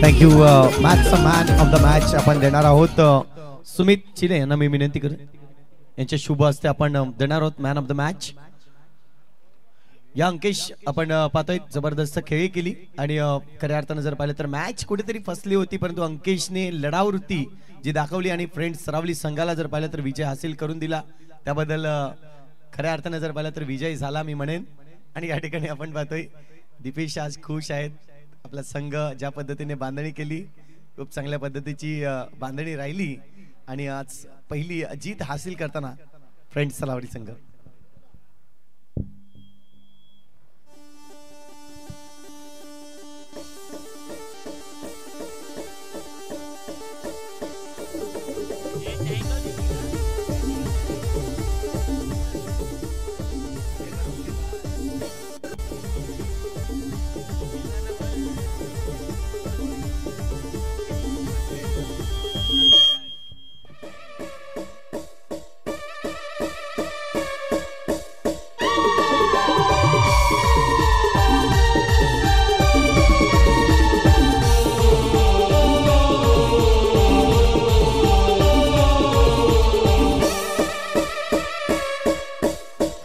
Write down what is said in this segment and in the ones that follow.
Thank you. Man of the match आपण देणार आहोत सुमित चिले यांना मी विनंती करेन. यांच्या शुभ हस्ते आपण देणार आहोत मॅन ऑफ द मॅच. या अंकेश आपण पाहतोय जबरदस्त खेळी केली आणि खऱ्या अर्थानं जर पाहिलं तर मॅच कुठेतरी फसली होती, परंतु अंकेशने लढावृत्ती जी दाखवली आणि फ्रेंड्स सरावली संघाला जर पाहिलं तर विजय हासिल करून दिला. त्याबद्दल खऱ्या अर्थानं जर पाहिलं तर विजय झाला मी म्हणेन. आणि या ठिकाणी आपण पाहतोय दीपेश आज खुश आहेत. आपला संघ ज्या पद्धतीने बांधणी केली खूप चांगल्या पद्धतीची बांधणी राहिली आणि आज पहिली जीत हासिल करताना फ्रेंड्स सलावडी संघ.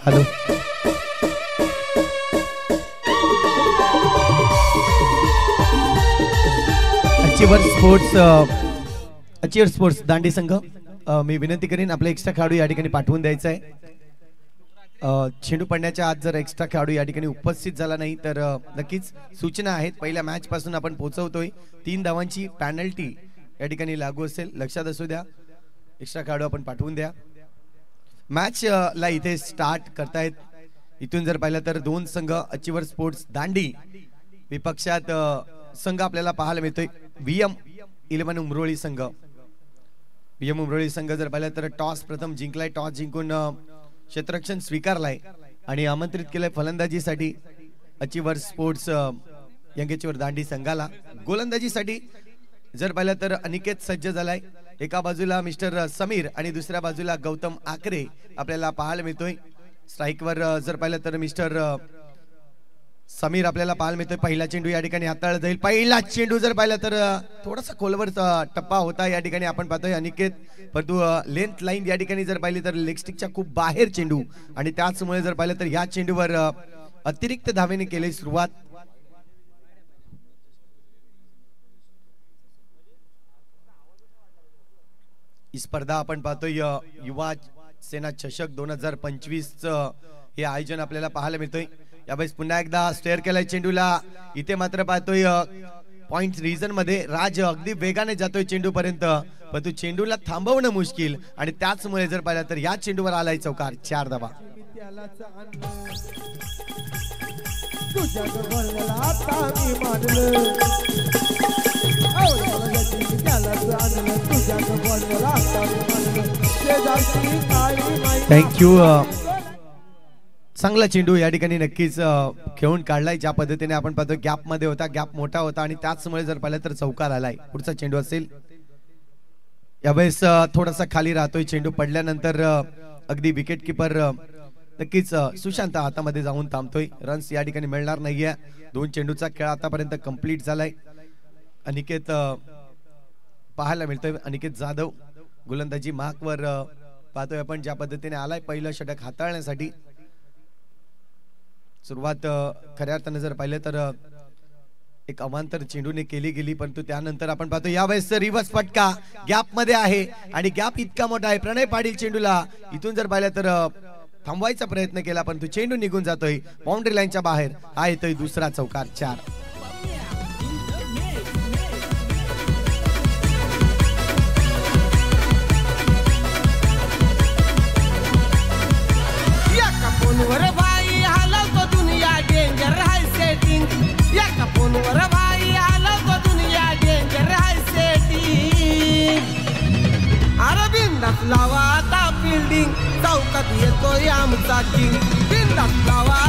हॅलो अचीवर स्पोर्ट्स दांडी संघ मी विनंती करीन आपले एक्स्ट्रा खेळाडू या ठिकाणी पाठवून द्यायचा आहे. चेंडू पडण्याच्या आत जर एक्स्ट्रा खेळाडू या ठिकाणी उपस्थित झाला नाही तर नक्कीच सूचना आहेत. पहिल्या मॅच पासून आपण पोहोचवतोय 3 धावांची पॅनल्टी या ठिकाणी लागू असेल, लक्षात असू द्या. एक्स्ट्रा खेळाडू आपण पाठवून द्या. मॅच ला इथे स्टार्ट करतायत. इथून जर पाहिलं तर 2 संघ अचीवर स्पोर्ट्स दांडी विपक्षात संघ आपल्याला पाहायला मिळतोय VM11 उमरोळी संघ. VM उमरोळी संघ जर पाहिलं तर टॉस प्रथम जिंकलाय. टॉस जिंकून क्षेत्ररक्षण स्वीकारलाय आणि आमंत्रित केलंय फलंदाजीसाठी अचीवर स्पोर्ट्स यंगेचीवर दांडी संघाला. गोलंदाजीसाठी जर पाहिलं तर अनिकेत सज्ज झालाय. एका बाजूला मिस्टर समीर आणि दुसऱ्या बाजूला गौतम आकरे आपल्याला पाहायला मिळतोय. स्ट्राईकवर जर पाहिलं तर मिस्टर समीर आपल्याला पाहायला मिळतोय. पहिला चेंडू या ठिकाणी हाताळला जाईल. पहिला चेंडू जर पाहिलं तर थोडासा खोलवर टप्पा होता या ठिकाणी आपण पाहतोय अनिकेत, परंतु लेंथ लाईन या ठिकाणी जर पाहिली तर लेग स्टिकच्या खूप बाहेर चेंडू आणि त्याचमुळे जर पाहिलं तर ह्या चेंडूवर अतिरिक्त धावेने केली सुरुवात. ही स्पर्धा आपण पाहतोय युवा सेना चषक 2025 हे आयोजन आपल्याला पाहायला मिळतोय. यावेळेस पुन्हा एकदा स्टेअर केलाय चेंडूला. इथे मात्र पाहतोय पॉइंट रिजन मध्ये राज अगदी वेगाने जातोय चेंडू पर्यंत, परंतु चेंडूला थांबवणं मुश्किल आणि त्याचमुळे जर पाहिलं तर या चेंडूवर आलाय चौकार. 4 धावा. थँक्यू. चांगला चेंडू या ठिकाणी नक्कीच खेळून काढलाय. ज्या पद्धतीने आपण पाहतो गॅप मध्ये होता, गॅप मोठा होता आणि त्याचमुळे जर पाहिलं तर चौकार आलाय. पुढचा चेंडू असेल. यावेळेस थोडासा खाली राहतोय चेंडू पडल्यानंतर. अगदी विकेट किपर नक्कीच सुशांत हातामध्ये जाऊन थांबतोय. रन्स या ठिकाणी मिळणार नाहीये. 2 चेंडूचा खेळ आतापर्यंत कंप्लीट झालाय. अनिकेत पाहायला मिळतोय. अनिकेत जाधव गोलंदाजी मार्कवर पाहतोय आपण ज्या पद्धतीने आलाय पहिलं षटक हाताळण्यासाठी. सुरुवात खऱ्या अर्थाने जर पाहिलं तर एक अवांतर चेंडूने केली गेली, परंतु त्यानंतर आपण पाहतो यावेळेस रिव्हर्स फटका गॅप मध्ये आहे आणि गॅप इतका मोठा आहे. प्रणय पाटील चेंडूला इथून जर पाहिलं तर थांबवायचा प्रयत्न केला, परंतु चेंडू निघून जातोय बाउंड्री लाईनच्या बाहेर. हा येतोय दुसरा चौकार. 4.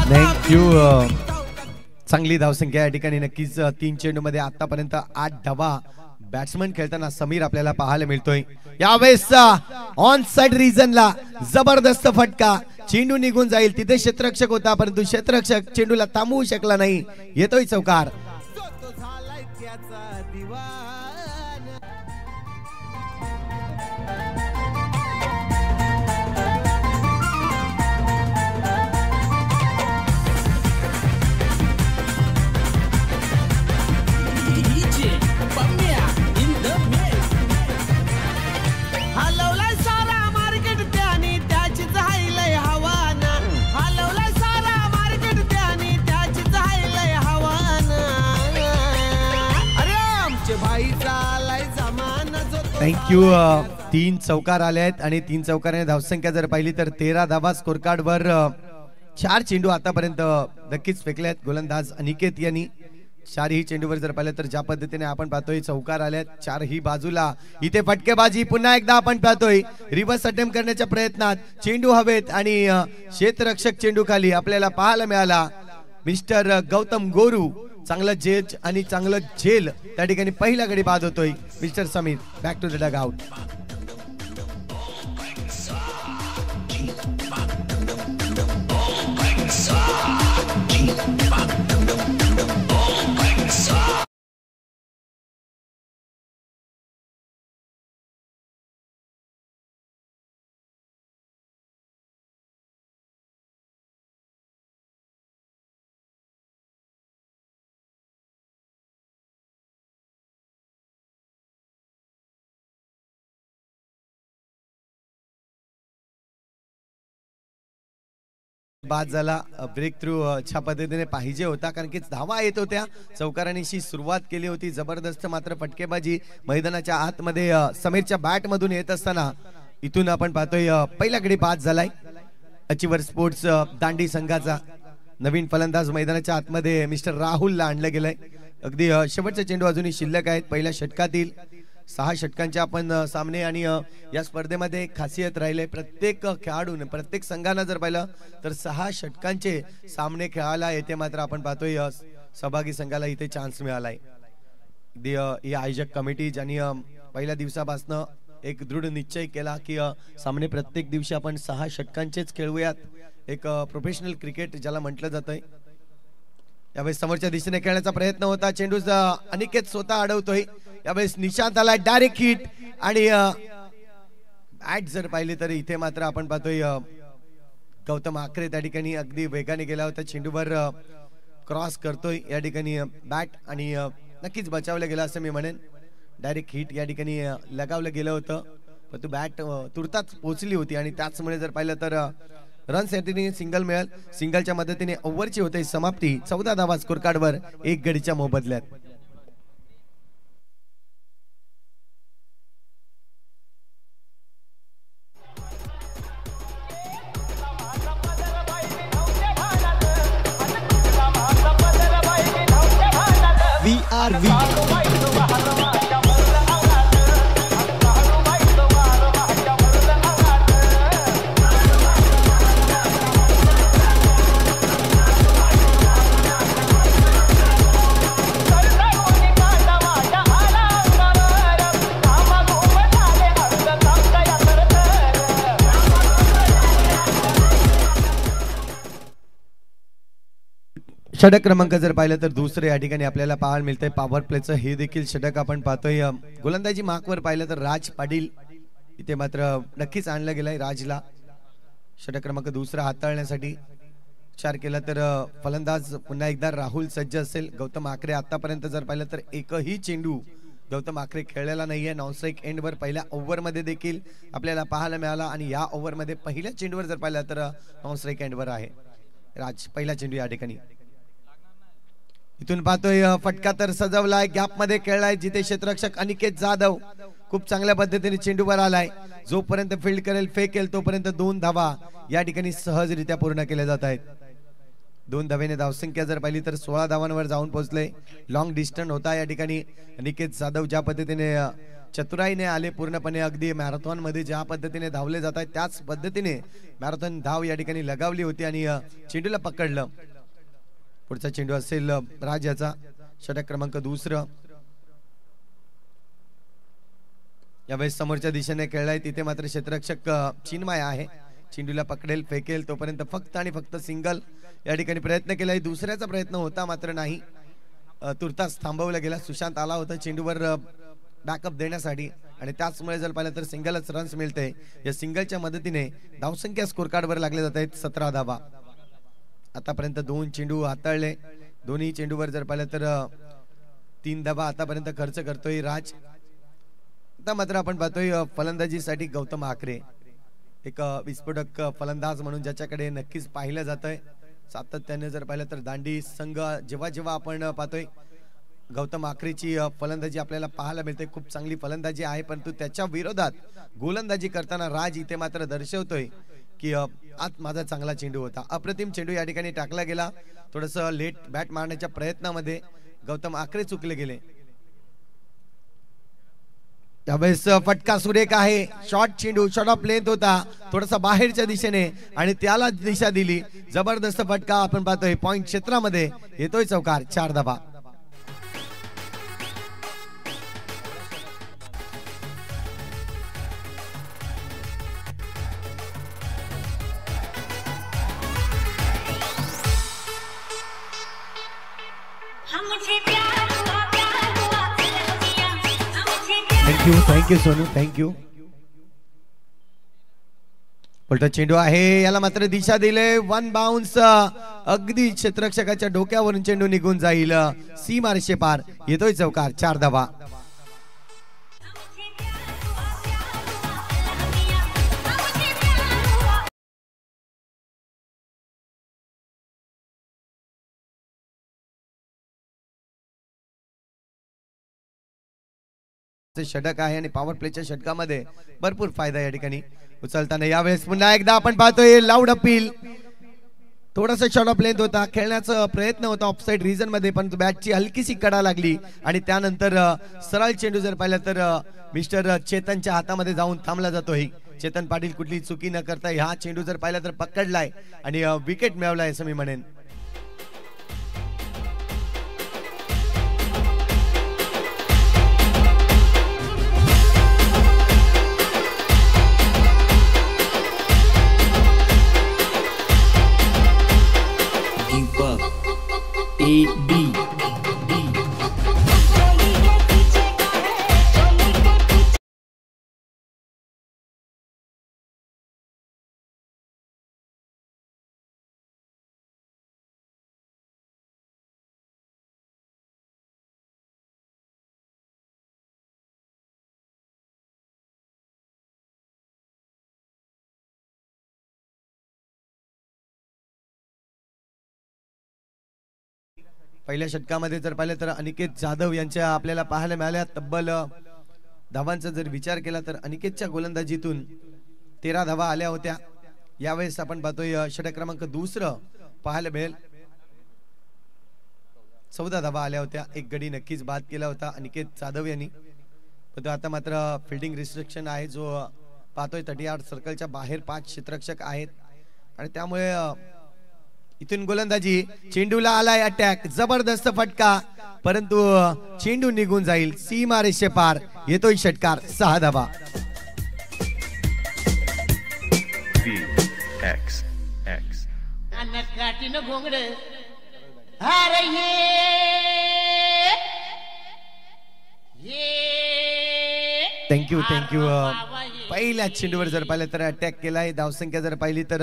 थँक्यू. चांगली धावसंख्या या ठिकाणी नक्कीच 3 चेंडू मध्ये आतापर्यंत 8 धावा बॅट्समन खेळताना समीर आपल्याला पाहायला मिळतोय. यावेळेस ऑन साइड रिजनला जबरदस्त फटका. चेंडू निघून जाईल तिथे क्षेत्ररक्षक होता, परंतु क्षेत्ररक्षक चेंडूला थांबवू शकला नाही. येतोय चौकार. थँक्यू. 3 चौकार आले आहेत आणि 3 चौकाराने धावसंख्या जर पाहिली तर 13 धावा स्कोर कार्ड वर. 4 चेंडू आतापर्यंत नक्कीच फेकले आहेत गोलंदाज अनिकेत यांनी. 4ही चेंडूवर जर पाहिलं तर ज्या पद्धतीने आपण पाहतोय चौकार आल्यात 4ही बाजूला. इथे फटकेबाजी पुन्हा एकदा आपण पाहतोय. रिव्हर्स अटेम्प्ट करण्याच्या प्रयत्नात चेंडू हवेत आणि क्षेत्ररक्षक चेंडू खाली आपल्याला पाहायला मिळाला. मिस्टर गौतम गोरू चांगलं जेज आणि चांगलं झेल त्या ठिकाणी पहिला गडी बाद होतोय. Mister Sameer back to the dugout. बाद झाला. ब्रेक थ्रू छा पद्धतीने पाहिजे होता कारण की धावा येत होत्या. चौकारांनीशी सुरुवात केली होती जबरदस्त. मात्र फटकेबाजी मैदानाच्या आतमध्ये समीरच्या बॅट मधून येत असताना इथून आपण पाहतोय पहिला गडी बाद झालाय. अचिवर स्पोर्ट्स दांडी संघाचा नवीन फलंदाज मैदानाच्या आतमध्ये मिस्टर राहुलला आणलं गेलंय. अगदी शेवटचे चेंडू अजूनही शिल्लक आहेत पहिल्या षटकातील. 6 षटकांचे आपण सामने आणि या स्पर्धेमध्ये खासियत राहिले प्रत्येक खेळाडूने प्रत्येक संघाने जर पाहिलं तर 6 षटकांचे सामने खेळायला येते. मात्र आपण पाहतोय सहभागी संघाला इथे चान्स मिळालाय. ही आयोजक कमिटी ज्यांनी पहिल्या दिवसापासून एक दृढ निश्चय केला की सामने प्रत्येक दिवशी आपण 6 षटकांचेच खेळूयात. एक प्रोफेशनल क्रिकेट ज्याला म्हटलं जातंय. यावेळेस समोरच्या दिशेने खेळण्याचा प्रयत्न होता. चेंडू अनिकेत स्वतः अडवतोय. यावेळेस निशांत आला डायरेक्ट हिट आणि बॅट जर पाहिली तर इथे मात्र आपण पाहतोय गौतम आखरे त्या ठिकाणी अगदी वेगाने गेला होता. चेंडूवर क्रॉस करतोय या ठिकाणी बॅट आणि नक्कीच बचावलं गेलं असं मी म्हणेन. डायरेक्ट हिट या ठिकाणी लगावलं गेलं होतं पण तो बॅट तुर्ताच पोचली होती आणि त्याचमुळे जर पाहिलं तर रन्स याठिकाणी सिंगल मिळेल. सिंगलच्या मदतीने ओव्हरची होते समाप्ती. 14 धावा स्कोर कार्डवर 1 गडीच्या मोबदल्यात. षटक क्रमांक जर पाहिलं तर दुसरे या ठिकाणी आपल्याला पाहायला मिळतंय पॉवर प्लेचं हे देखील षटक आपण पाहतोय. गोलंदाजी मार्कवर पाहिलं तर राज पाटील इथे मात्र नक्कीच आणलं गेलंय. राजला षटक क्रमांक दुसरा हाताळण्यासाठी विचार केला तर फलंदाज पुन्हा एकदा राहुल सज्ज असेल. गौतम आखरे आतापर्यंत जर पाहिलं तर एकही चेंडू गौतम आखरे खेळलेला नाहीये. नॉन स्ट्राईक एंडवर पहिल्या ओव्हरमध्ये देखील आपल्याला पाहायला मिळाला आणि या ओव्हरमध्ये पहिल्या चेंडूवर जर पाहिलं तर नॉन स्ट्राईक एंडवर आहे राज. पहिला चेंडू या ठिकाणी इथून पाहतोय फटका तर सजवलाय. गॅप मध्ये खेळलाय जिथे क्षेत्ररक्षक अनिकेत जाधव खूप चांगल्या पद्धतीने चेंडूवर आलाय. जोपर्यंत फील्ड करेल फेकेल तोपर्यंत 2 धावा या ठिकाणी सहजरित्या पूर्ण केल्या जात आहेत. 2 धावेने धावसंख्या जर पाहिली तर 16 धावांवर जाऊन पोहोचले. लॉंग डिस्टन्स होता या ठिकाणी. अनिकेत जाधव ज्या पद्धतीने चतुराईने आले पूर्णपणे अगदी मॅरेथॉन मध्ये ज्या पद्धतीने धावले जात आहेत त्याच पद्धतीने मॅरेथॉन धाव या ठिकाणी लगावली होती आणि चेंडूला पकडलं. पुढचा चेंडू असेल राजाचा. षटक क्रमांक दुसरं यावेळेस समोरच्या दिशेने खेळलाय. तिथे मात्र क्षेत्ररक्षक चिन्मय आहे. चेंडूला पकडेल फेकेल तोपर्यंत फक्त आणि फक्त सिंगल या ठिकाणी प्रयत्न केलाय. दुसऱ्याचा प्रयत्न होता मात्र नाही. तुर्तास थांबवला गेला. सुशांत आला होता चेंडूवर बॅकअप देण्यासाठी आणि त्याचमुळे जर पाहिलं तर सिंगलच रन्स मिळते. या सिंगलच्या मदतीने धावसंख्या स्कोर कार्डवर लागले जात आहेत 17 धावा. आतापर्यंत 2 चेंडू हाताळले. दोन्ही चेंडूवर जर पाहिलं तर 3 धावा आतापर्यंत खर्च करतोय राज. आता मात्र आपण पाहतोय फलंदाजीसाठी गौतम आखरे एक विस्फोटक फलंदाज म्हणून ज्याच्याकडे नक्कीच पाहिलं जातंय. सातत्याने जर पाहिलं तर दांडी संघ जेव्हा जेव्हा आपण पाहतोय गौतम आखरेची फलंदाजी आपल्याला पाहायला मिळते, खूप चांगली फलंदाजी आहे, परंतु त्याच्या विरोधात गोलंदाजी करताना राज इथे मात्र दर्शवतोय की आज माझा चांगला चेंडू होता. अप्रतिम चेंडू या ठिकाणी टाकला गेला. थोडस लेट बॅट मारण्याच्या प्रयत्नामध्ये गौतम आखरे चुकले गेले. त्यावेळेस फटका सुरेख आहे. शॉर्ट चेंडू, शॉर्ट ऑफ लेंथ होता, थोडासा बाहेरच्या दिशेने आणि त्याला दिशा दिली. जबरदस्त फटका आपण पाहतोय. पॉइंट क्षेत्रामध्ये येतोय चौकार. 4 धावा. Thank you Sonu, thank you. उलटा चेंडू आहे, याला मात्र दिशा दिले. 1 बाउन्स, अगदी क्षेत्ररक्षकाच्या डोक्यावरून चेंडू निघून जाईल. सीमारेषे पार, येतोय चौकार. 4 धावा. षटक आहे आणि पॉवर प्लेच्या षटकामध्ये भरपूर फायदा या ठिकाणी उचलताना. यावेळेस पुन्हा एकदा आपण पाहतोय लाऊड अपील. थोडासा शॉर्ट ऑफ लेंथ होता, खेळण्याचा प्रयत्न होता ऑफसाइड रिजन मध्ये, परंतु बॅटची हलकीशी कडा लागली आणि त्यानंतर सरळ चेंडू जर पाहिला तर मिस्टर चेतनच्या हातामध्ये जाऊन थांबला जातोय. चेतन पाटील कुठली चुकी न करता हा चेंडू जर पाहिला तर पकडलाय आणि विकेट मिळवलाय असं मी म्हणेन. पहिल्या षटकामध्ये जर पाहिलं तर अनिकेत जाधव यांच्या आपल्याला पाहायला मिळाल्या तब्बल धावांचा जर विचार केला तर अनिकेतच्या गोलंदाजीतून 13 धावा आल्या होत्या. यावेळेस आपण पाहतोय षटक क्रमांक 2 पाहायला मिळेल. 14 धावा आल्या होत्या. एक गडी नक्कीच बाद केला होता अनिकेत जाधव यांनी, पण आता मात्र फिल्डिंग रिस्ट्रिक्शन आहे. जो पाहतोय 38 सर्कलच्या बाहेर 5 क्षेत्ररक्षक आहेत आणि त्यामुळे इथून गोलंदाजी. चेंडूला आलाय अटॅक, जबरदस्त फटका, परंतु चेंडू निघून जाईल. सीमारेषे पार, येतोय षटकार. 6 धावा. Thank you thank you. पहिल्या चेंडूवर जर पाहिलं तर अटॅक केलाय. धावसंख्या जर पाहिली तर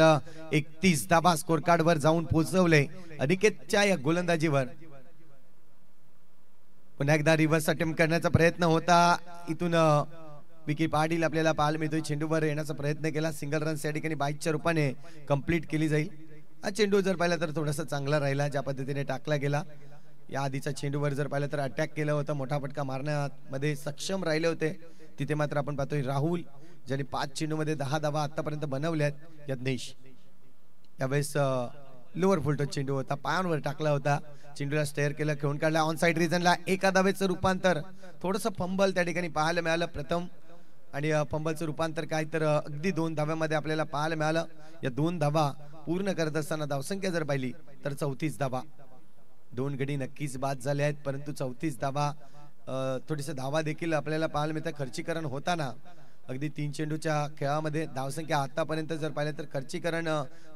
31 धावा स्कोर कार्ड वर जाऊन पोहोचवले अनिकेतच्या या गोलंदाजीवर. पुन्हा एकदा रिव्हर्स अटेम्प्ट करण्याचा प्रयत्न होता. इथून विकी पाटील आपल्याला पाहायला मिळतोय. चेंडूवर येण्याचा प्रयत्न केला. सिंगल रन्स या ठिकाणी बाईकच्या रूपाने कंप्लीट केली जाईल. हा चेंडू जर पाहिला तर थोडासा चांगला राहिला ज्या पद्धतीने टाकला गेला. या आधीच्या चेंडूवर जर पाहिलं तर अटॅक केला होता, मोठा फटका मारण्यामध्ये सक्षम राहिले होते. तिथे मात्र आपण पाहतोय राहुल ज्यांनी 5 चेंडूमध्ये 10 धावा आतापर्यंत बनवल्यात. यज्ञेश यावेळेस लोअर फुलटच चेंडू होता, पायांवर टाकला होता, चेंडूला स्टेअर केलं, खेळून काढला ऑन साइड रिजनला. एका धावेचं रूपांतर, थोडंसं फंबल त्या ठिकाणी पाहायला मिळालं प्रथम आणि फंबलचं रूपांतर काय तर अगदी 2 धाव्यामध्ये आपल्याला पाहायला मिळालं. या 2 धावा पूर्ण करत असताना धावसंख्या जर पाहिली तर 34 धावा. 2 गडी नक्कीच बाद झाले आहेत, परंतु 34 धावा थोडीसं धावा देखील आपल्याला पाहायला मिळतं. खर्चीकरण होताना अगदी 3 चेंडूच्या खेळामध्ये धावसंख्या आतापर्यंत जर पाहिलं तर खर्चीकरण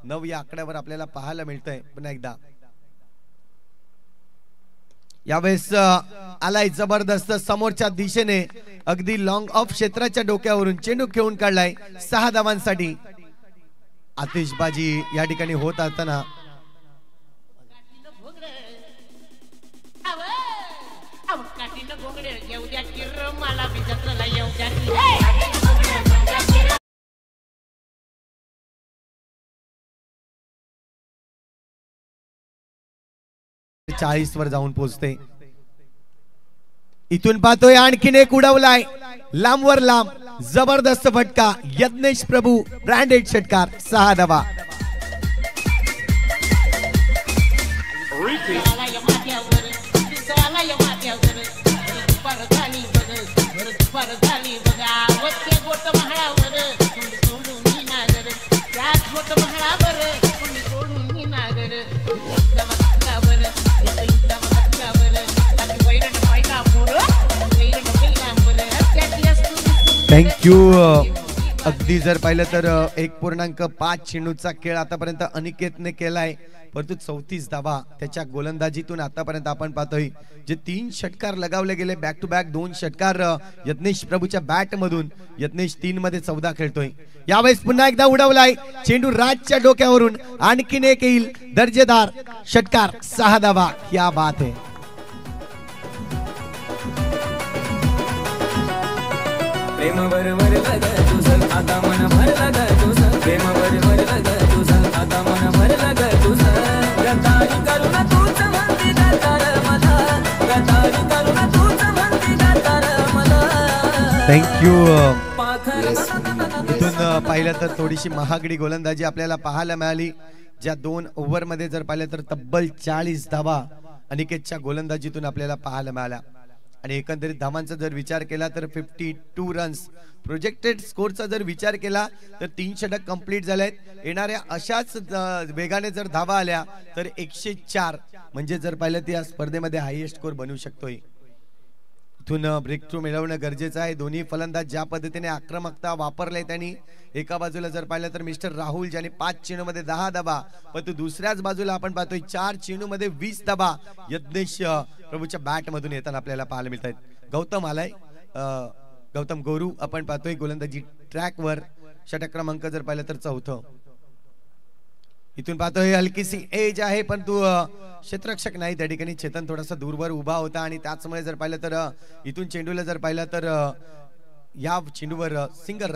9 या आकड्यावर आपल्याला पाहायला मिळतंय. पुन्हा एकदा यावेळेस आलाय जबरदस्त समोरच्या दिशेने अगदी लॉंग ऑफ क्षेत्राच्या डोक्यावरून चेंडू खेळून काढलाय 6 धावांसाठी. आतिषबाजी या ठिकाणी होत असताना वर जाऊन पोहोचते. इथून पाहतोय आणखीन एक उडवलाय लांबवर लांब जबरदस्त फटका यज्ञेश प्रभू ब्रँडेड षटकार 6 धावा. थँक्यू. अगदी जर पाहिलं तर 1.5 चेंडूचा खेळ आतापर्यंत अनिकेतने केलाय, परंतु 34 धावा त्याच्या गोलंदाजीतून आतापर्यंत आपण पाहतोय. जे 3 षटकार लगावले गेले बॅक टू बॅक 2 षटकार यज्ञेश प्रभूच्या बॅट मधून. यज्ञेश 3 मध्ये 14 खेळतोय. यावेळेस पुन्हा एकदा उडवलाय चेंडू राजच्या डोक्यावरून. आणखीन एक येईल दर्जेदार षटकार 6 धावा. क्या बात है. प्रेम बरोबर लग तुझं आता मन भरलं ग तुझं. प्रेम बरोबर लग तुझं आता मन भरलं ग तुझं. गदारी करून तूच म्हणती गदार मला. गदारी करून तूच म्हणती गदार मला. थँक्यू. इथून पाहिलं तर थोडीशी महागडी गोलंदाजी आपल्याला पाहायला मिळाली. ज्या 2 ओव्हर मध्ये जर पाहिलं तर तब्बल 40 धावा अनिकेतच्या गोलंदाजीतून आपल्याला पाहायला मिळाल्या. आणि एकंदरीत धावांचा जर विचार केला तर 52 रन्स प्रोजेक्टेड स्कोरचा जर विचार केला तर 3 षटक कंप्लीट झालेत. येणाऱ्या अशाच वेगाने जर धावा आल्या तर 104 म्हणजे जर पाहिलं तर या स्पर्धेमध्ये हायएस्ट स्कोर बनवू शकतोय. इथून ब्रेक थ्रू मिळवणं गरजेचं आहे. दोन्ही फलंदाज ज्या पद्धतीने आक्रमकता वापरले त्यांनी, एका बाजूला जर पाहिलं तर मिस्टर राहुल ज्याने 5 चेंडूमध्ये 10 धावा, परंतु दुसऱ्याच बाजूला आपण पाहतोय 4 चेंडूमध्ये 20 धावा यज्ञेश प्रभूच्या बॅट मधून येताना आपल्याला पाहायला मिळत आहेत. गौतम आलाय, गौतम गोरू आपण पाहतोय गोलंदाजी ट्रॅक वर. षटक क्रमांक जर पाहिलं तर 4. इथून पाहतोय हलकीसी एज आहे, परंतु क्षेत्ररक्षक नाही त्या ठिकाणी. चेतन थोडासा दूरवर उभा होता आणि त्याचमुळे जर पाहिलं तर इथून चेंडूला जर पाहिलं तर या चेंडूवर सिंगल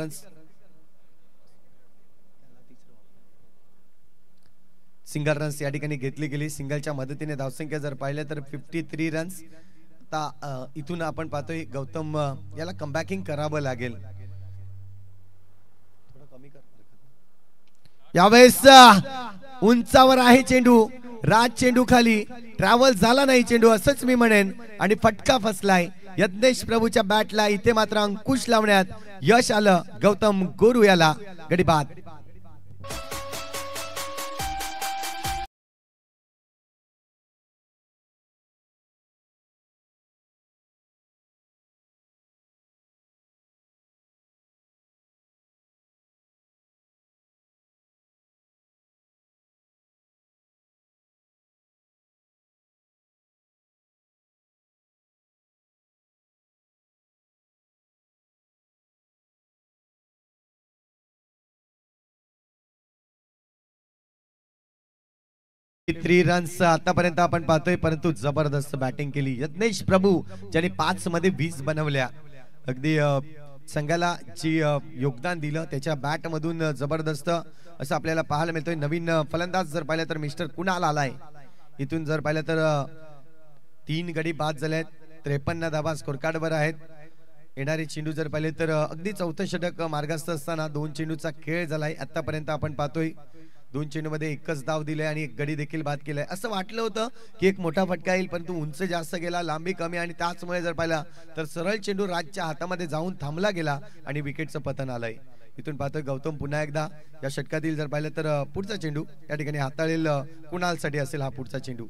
रन्स या ठिकाणी घेतली गेली. सिंगलच्या मदतीने धावसंख्या जर पाहिलं तर 53 रन्स. आता इथून आपण पाहतोय गौतम याला कमबॅकिंग करावं लागेल. यावेळेस उंचावर आहे चेंडू, राज चेंडू खाली ट्रॅव्हल झाला नाही चेंडू असंच मी म्हणेन आणि फटका फसलाय यज्ञेश प्रभूच्या बॅटला. इथे मात्र अंकुश लावण्यात यश आलं गौतम गोरू याला. गडी बाद. थ्री रन्स आतापर्यंत आपण पाहतोय, परंतु जबरदस्त बॅटिंग केली यज्ञेश प्रभू ज्यांनी 5 मध्ये 20 बनवल्या. अगदी संघाला जी योगदान दिलं त्याच्या बॅट मधून जबरदस्त असं आपल्याला पाहायला मिळतोय. नवीन फलंदाज जर पाहिलं तर मिस्टर कुणाल आलाय. इथून जर पाहिलं तर 3 गडी बाद झालेत. 53 धावा स्कोर कार्ड वर आहेत. येणारे चेंडू जर पाहिले तर अगदी 4थं षटक मार्गस्थ असताना 2 चेंडूचा खेळ झालाय. आतापर्यंत आपण पाहतोय 2 चेंडूमध्ये 1च धाव दिले आणि 1 गडी देखील बाद केलाय. असं वाटलं होतं की एक मोठा फटका येईल, परंतु उंच जास्त गेला, लांबी कमी आणि त्याचमुळे जर पाहिला तर सरळ चेंडू राजच्या हातामध्ये जाऊन थांबला गेला आणि विकेटचं पतन आलंय. इथून पाहतोय गौतम पुन्हा एकदा या षटकातील जर पाहिलं तर पुढचा चेंडू या ठिकाणी हाताळेल कुणालसाठी असेल हा पुढचा चेंडू.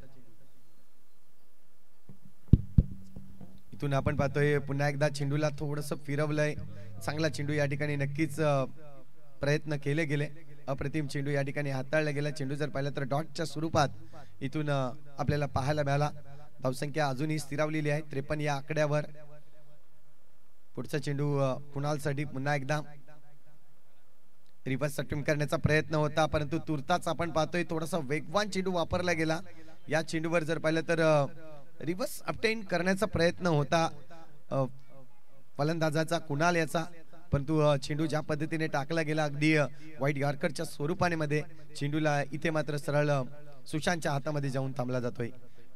इथून आपण पाहतोय पुन्हा एकदा चेंडूला थोडंसं फिरवलंय. चांगला चेंडू या ठिकाणी नक्कीच प्रयत्न केले गेले. अप्रतिम चेंडू या ठिकाणी हाताळला गेला. चेंडू जर पाहिलं तर डॉटच्या स्वरूपात इथून आपल्याला पाहायला मिळाला. धावसंख्या अजूनही स्थिरावलेली आहे 53 या आकड्यावर. पुढचा चेंडू कुणालसाठी पुन्हा एकदा रिव्हर्स अटेम्प्ट करण्याचा प्रयत्न होता, परंतु तुर्ताच आपण पाहतोय थोडासा वेगवान चेंडू वापरला गेला. या चेंडूवर जर पाहिलं तर रिव्हर्स अटेम्प्ट करण्याचा प्रयत्न होता फलंदाजाचा कुणाल याचा, परंतु चेंडू ज्या पद्धतीने टाकला गेला अगदी वाईट यॉर्करच्या स्वरूपाने मध्ये चेंडूला इथे मात्र सरळ सुशांतच्या हातामध्ये जाऊन थांबला जातोय.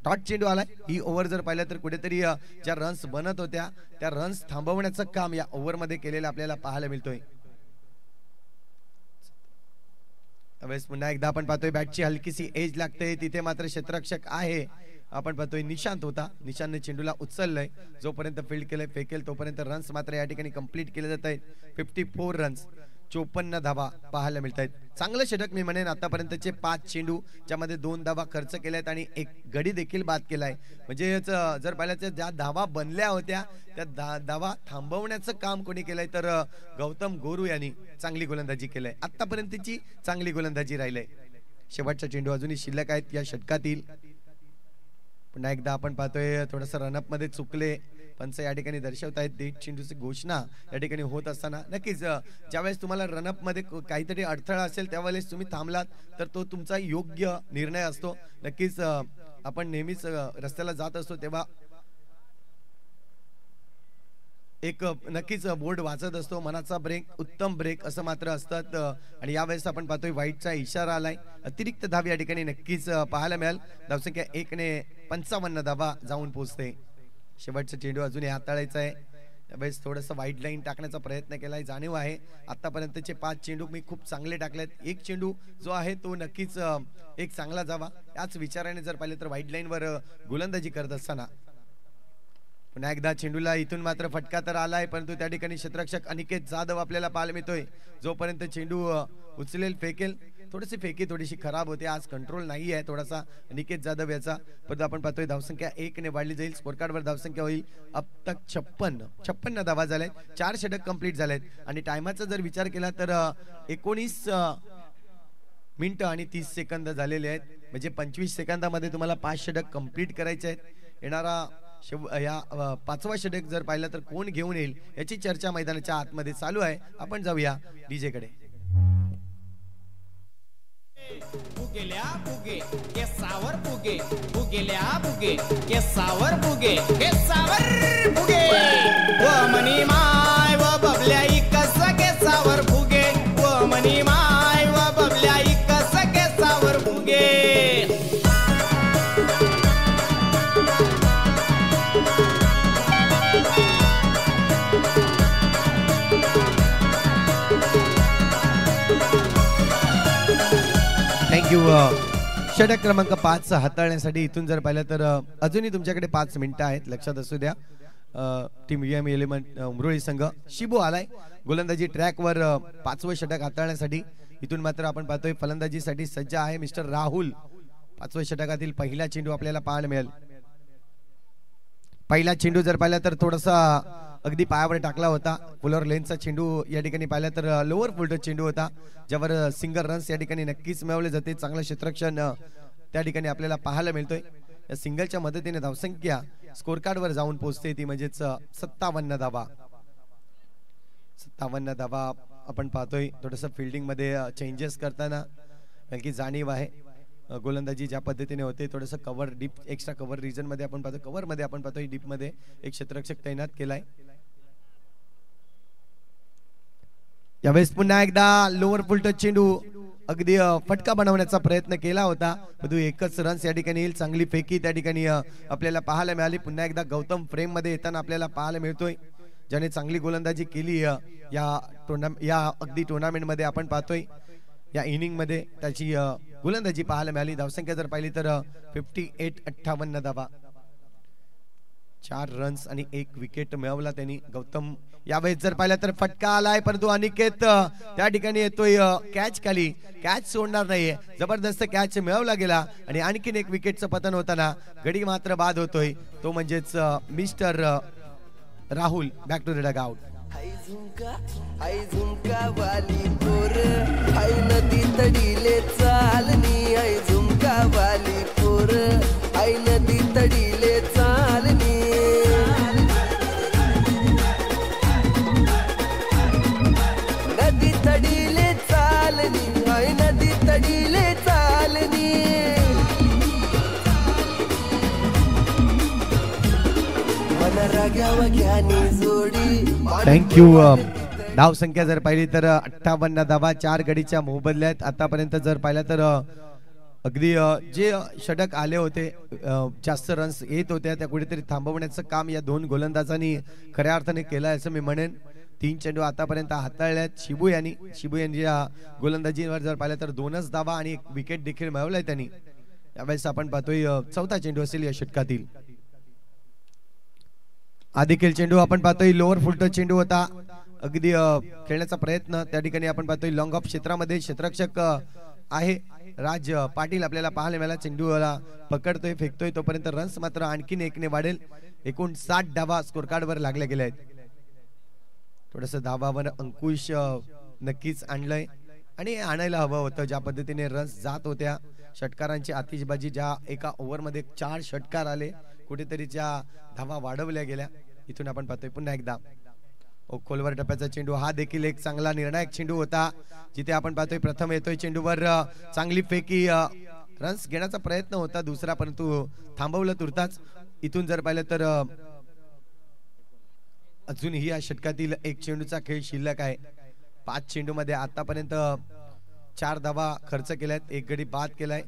टॉट चेंडू आलाय. ही ओव्हर जर पाहिलं तर कुठेतरी ज्या रन्स बनत होत्या त्या रन्स थांबवण्याचं काम या ओव्हर मध्ये केलेलं आपल्याला पाहायला मिळतोय. त्यावेळेस पुन्हा एकदा आपण पाहतोय बॅटची हलकीशी एज लागते, तिथे मात्र क्षेत्ररक्षक आहे. आपण पाहतोय निशांत होता, निशांतने चेंडूला उचललंय, जोपर्यंत फील्ड केलंय फेकेल तोपर्यंत रन्स मात्र या ठिकाणी कंप्लीट केले जात आहेत. 54 रन्स, 54 धावा पाहायला मिळत आहेत. चांगलं षटक मी म्हणेन. आतापर्यंतचे 5 चेंडू ज्यामध्ये 2 धावा खर्च केल्यात आणि 1 गडी देखील बाद केलाय. म्हणजे जर पाहिलं तर ज्या धावा बनल्या होत्या त्या धावा थांबवण्याचं काम कोणी केलंय तर गौतम गोरू यांनी चांगली गोलंदाजी केलंय. आतापर्यंतची चांगली गोलंदाजी राहिलंय. शेवटचा चेंडू अजूनही शिल्लक आहेत या षटकातील. पुन्हा एकदा आपण पाहतोय थोडंसं रनअप मध्ये चुकले पंच या ठिकाणी दर्शवतायत. डेट चेंडूची घोषणा या ठिकाणी होत असताना नक्कीच ज्यावेळेस तुम्हाला रनअप मध्ये काहीतरी अडथळा असेल त्यावेळेस तुम्ही थांबलात तर तो तुमचा योग्य निर्णय असतो. नक्कीच आपण नेहमीच रस्त्याला जात असतो तेव्हा एक नक्कीच बोर्ड वाचत असतो, मनाचा ब्रेक उत्तम ब्रेक असं मात्र असतात. आणि यावेळेस आपण पाहतोय वाईटचा इशारा आलाय. अतिरिक्त धाव या ठिकाणी नक्कीच पाहायला मिळेल. धावसंख्या 1 ने 55 धावा जाऊन पोहोचते. शेवटचा चेंडू अजूनही हाताळायचा आहे. त्यावेळेस थोडंसं वाईट लाईन टाकण्याचा प्रयत्न केलाय. जाणीव आहे आतापर्यंतचे 5 चेंडू मी खूप चांगले टाकलेत. एक चेंडू जो आहे तो नक्कीच एक चांगला जावा याच विचाराने जर पाहिले तर वाईट लाईनवर गोलंदाजी करत असताना पुन्हा एकदा चेंडूला इथून मात्र फटका तर आलाय, परंतु त्या ठिकाणी क्षेत्ररक्षक अनिकेत जाधव आपल्याला पाहायला मिळतोय. जोपर्यंत चेंडू उचलेल फेकेल. थोडीशी फेकी थोडीशी खराब होते, आज कंट्रोल नाही आहे थोडासा अनिकेत जाधव याचा. परंतु आपण पाहतोय धावसंख्या 1 ने वाढली जाईल. स्कोर कार्डवर धावसंख्या होईल अब तक 56 धावा झाल्यात. 4 षटक कंप्लीट झालेत आणि टायमाचा जर विचार केला तर 19 मिनिटं आणि 30 सेकंद झालेले आहेत. म्हणजे 25 सेकंदामध्ये तुम्हाला 5 षटक कंप्लीट करायचे आहेत. येणारा या 5वा षटक जर पाहिलं तर कोण घेऊन येईल याची चर्चा मैदानाच्या आतमध्ये चालू आहे. आपण जाऊया डीजे कडे. बुगेल्या बुगे केसावर बुगे, बुगेल्या बुगे केसावर बुगे, केसावर बुगे व मनी माय व बबल्या इकस केसावर बुगे, व मनी माय व बबल्या इकस केसावर बुगे. थँक्यू. षटक क्रमांक 5 हाताळण्यासाठी इथून जर पाहिलं तर अजूनही तुमच्याकडे 5 मिनिटं आहेत, लक्षात असू द्या. टीम VM11 उमरोळी संघ शिबू आलाय गोलंदाजी ट्रॅकवर 5वं षटक हाताळण्यासाठी. इथून मात्र आपण पाहतोय फलंदाजीसाठी सज्ज आहे मिस्टर राहुल. 5व्या षटकातील पहिला चेंडू आपल्याला पाहायला मिळेल. पहिला चेंडू जर पाहिला तर थोडासा अगदी पायावर टाकला होता. पुलर लेनचा चेंडू या ठिकाणी पाहिला तर लोअर फुलटच चेंडू होता, ज्यावर सिंगल रन्स या ठिकाणी नक्कीच मिळवले जाते. चांगलं क्षेत्ररक्षण त्या ठिकाणी आपल्याला पाहायला मिळतोय. या सिंगलच्या मदतीने धावसंख्या स्कोर कार्डवर जाऊन पोहोचते ती म्हणजेच 57 धावा. 57 धावा आपण पाहतोय. थोडंसं फिल्डिंग मध्ये चेंजेस करताना कारण की जाणीव आहे गोलंदाजी ज्या पद्धतीने होते. थोडंसं cover deep extra cover region मध्ये आपण पाहतो, कव्हर मध्ये आपण पाहतोय डीप मध्ये एक क्षेत्ररक्षक तैनात केलाय. यावेळेस पुन्हा एकदा लोअर फुलटच चेंडू अगदी फटका बनवण्याचा प्रयत्न केला होता, परंतु एकच रन्स या ठिकाणी येईल. चांगली फेकी त्या ठिकाणी आपल्याला पाहायला मिळाली. पुन्हा एकदा गौतम फ्रेम मध्ये येताना आपल्याला पाहायला मिळतोय, ज्याने चांगली गोलंदाजी केली या अगदी टुर्नामेंट मध्ये. आपण पाहतोय या इनिंग मध्ये त्याची गोलंदाजी पाहायला मिळाली. धावसंख्या जर पाहिली तर 58 धावा, 4 रन्स आणि 1 विकेट मिळवला त्यांनी. गौतम यावेळेस जर पाहिलं तर फटका आलाय, परंतु अनिकेत त्या ठिकाणी येतोय कॅच खाली. कॅच सोडणार नाहीये, जबरदस्त कॅच मिळवला गेला आणि आणखीन 1 विकेटचं पतन होताना गडी मात्र बाद होतोय, तो म्हणजेच mister Rahul. Back to the dugout. हाय झुमका वाली पोर, हाय नदी तडीले चालनी. हाय झुमका वाली पोर, हाय नदी तडीले चालनी. नदी तडीले चालनी, हाय नदी तडीले चालनी. मन रागावा घ्यानी जोडी. थँक्यू. धावसंख्या जर पाहिली तर 58 धावा, 4 गडीच्या मोबदल्यात. आतापर्यंत जर पाहिलं तर अगदी जे षटक आले होते, जास्त रन्स येत होत्या, त्या कुठेतरी थांबवण्याचं काम या दोन गोलंदाजांनी खऱ्या अर्थाने केलं असं मी म्हणेन. 3 चेंडू आतापर्यंत हाताळल्यात शिबू यांनी या गोलंदाजीवर जर पाहिलं तर 2च धावा आणि 1 विकेट देखील मिळवलाय त्यांनी. यावेळेस आपण पाहतोय 4था चेंडू असेल या षटकातील. हा देखील चेंडू आपण पाहतोय लोअर फुलटच चेंडू होता. अगदी खेळण्याचा प्रयत्न त्या ठिकाणी आपण पाहतोय लॉंग ऑफ क्षेत्रामध्ये क्षेत्ररक्षक आहे राज पाटील आपल्याला पाहायला मिळाला. चेंडूला पकडतोय, फेकतोय, तोपर्यंत रन्स मात्र आणखीन 1ने वाढेल. एकूण 60 धावा स्कोर कार्ड वर लागल्या गेल्या आहेत. थोडस धावावर अंकुश नक्कीच आणलंय आणि आणायला हवं होतं. ज्या पद्धतीने रन्स जात होत्या, षटकारांची आतिषबाजी, ज्या एका ओव्हरमध्ये 4 षटकार आले, कुठेतरी ज्या धावा वाढवल्या गेल्या. इथून आपण पाहतोय पुन्हा एकदा खोलवर टप्प्याचा चेंडू. हा देखील एक चांगला निर्णायक चेंडू होता, जिथे आपण पाहतोय प्रथम येतोय चेंडूवर चांगली फेकी, रन्स घेण्याचा प्रयत्न होता दुसरा, परंतु थांबवलं तुर्ताच. इथून जर पाहिलं तर अजूनही या षटकातील 1 चेंडूचा खेळ शिल्लक आहे. 5 चेंडू मध्ये आतापर्यंत 4 धावा खर्च केल्यात, 1 गडी बाद केलाय.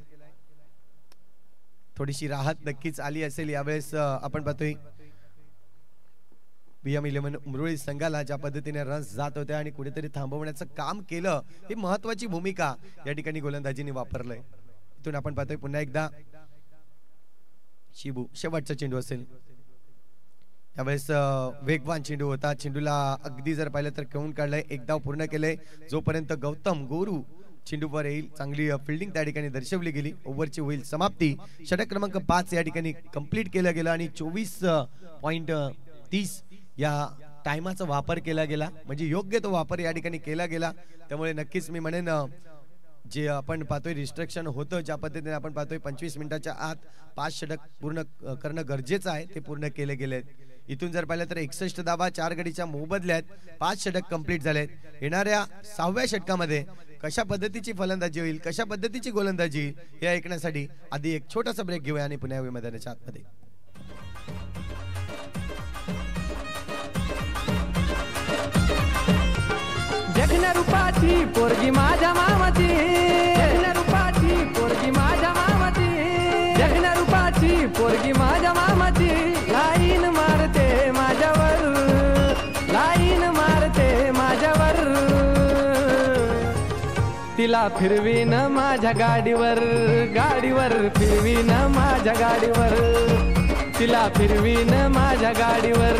थोडीशी राहत नक्कीच आली असेल यावेळेस. आपण पाहतोय PM11 उमरोळी संघाला ज्या पद्धतीने रन्स जात होत्या आणि कुठेतरी थांबवण्याचं काम केलं, ही महत्वाची भूमिका या ठिकाणी गोलंदाजीने वापरलंय. इथून आपण पाहतोय पुन्हा एकदा शिबू, शेवटचा चेंडू असेल यावेळेस. वेगवान चेंडू होता, चेंडूला अगदी जर पाहिलं तर खेळून काढलंय, 1 धाव पूर्ण केलंय. जोपर्यंत गौतम गोरू चेंडूवर येईल, चांगली फिल्डिंग त्या ठिकाणी दर्शवली गेली. ओव्हरची होईल समाप्ती. षटक क्रमांक 5 या ठिकाणी कंप्लीट केलं गेलं आणि 24.30 या टाइमाचा वापर केला गेला, म्हणजे योग्य तो वापर या ठिकाणी केला गेला. त्यामुळे नक्कीच मी म्हणेन जे आपण पाहतोय रिस्ट्रिक्शन होतं, ज्या पद्धतीने आपण पाहतोय 25 मिनिटाच्या आत 5 षटक पूर्ण करणं गरजेचं आहे, ते पूर्ण केले गेले. इथून जर पाहिलं तर 61 धावा 4 गडीच्या मोबदल्यात 5 षटक कंप्लीट झालेत. येणाऱ्या 6व्या षटकामध्ये कशा पद्धतीची फलंदाजी होईल, कशा पद्धतीची गोलंदाजी होईल, हे ऐकण्यासाठी आधी एक छोटासा ब्रेक घेऊया आणि पुन्हा मैदानाच्या आतमध्ये. जगण्या रूपाची पोरगी माझ्या मामाची, जगण्या रूपाची पोरगी माझ्या मामाची, जगण्या रूपाची पोरगी माझ्या मामाची. लाईन मारते माझ्यावर, लाईन मारते माझ्यावर. तिला फिरवीन माझ्या गाडीवर, गाडीवर फिरवीन माझ्या गाडीवर. तिला फिरवीन माझ्या गाडीवर,